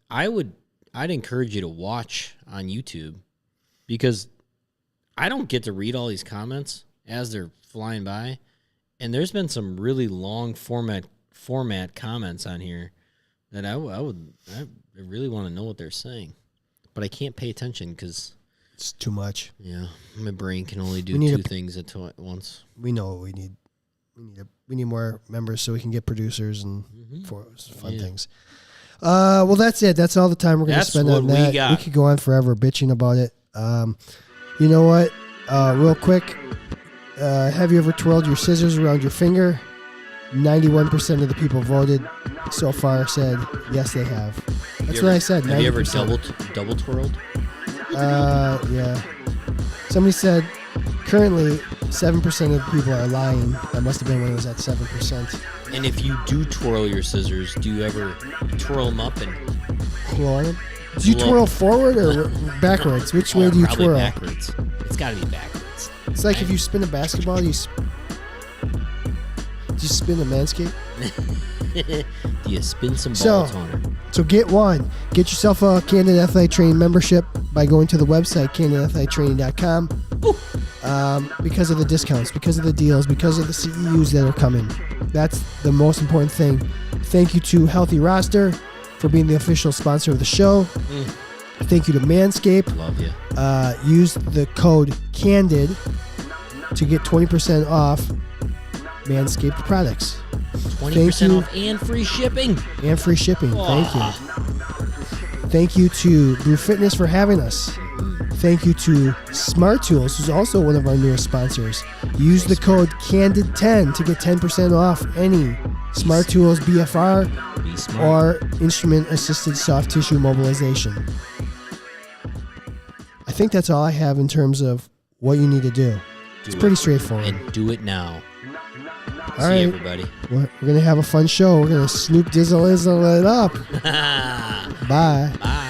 I'd encourage you to watch on YouTube, because I don't get to read all these comments as they're flying by, and there's been some really long format comments on here that I really want to know what they're saying, but I can't pay attention because it's too much. Yeah, my brain can only do two things at once. We know what we need. We need more members so we can get producers and for fun things. Well, that's it. That's all the time we're going to spend on that. We could go on forever bitching about it. You know what? Real quick, have you ever twirled your scissors around your finger? 91% of the people voted so far said yes, they have. That's what I said. Have you ever double twirled? Yeah. Somebody said currently 7% of the people are lying. That must have been when it was at 7%. And if you do twirl your scissors, do you ever twirl them up and pull on them? Do you twirl forward or backwards? Which way do you twirl? Backwards. It's got to be backwards. It's like if you spin a basketball, do you spin a manscape? Do you spin some ball toner? So get one. Get yourself a Candid Athletic Training membership by going to the website, candidathletictraining.com. Because of the discounts, because of the deals, because of the CEUs that are coming. That's the most important thing. Thank you to Healthy Roster for being the official sponsor of the show. Thank you to Manscaped. Love you. Use the code CANDID to get 20% off Manscaped products. 20% off and free shipping. And free shipping. Thank you. Thank you to Brew Fitness for having us. Thank you to Smart Tools, who's also one of our newest sponsors. Use the code CANDID10 to get 10% off any Smart Tools BFR or instrument-assisted soft tissue mobilization. I think that's all I have in terms of what you need to do. It's pretty straightforward. And do it now. All right, everybody. We're going to have a fun show. We're going to Snoop Dizzle it up. Bye. Bye.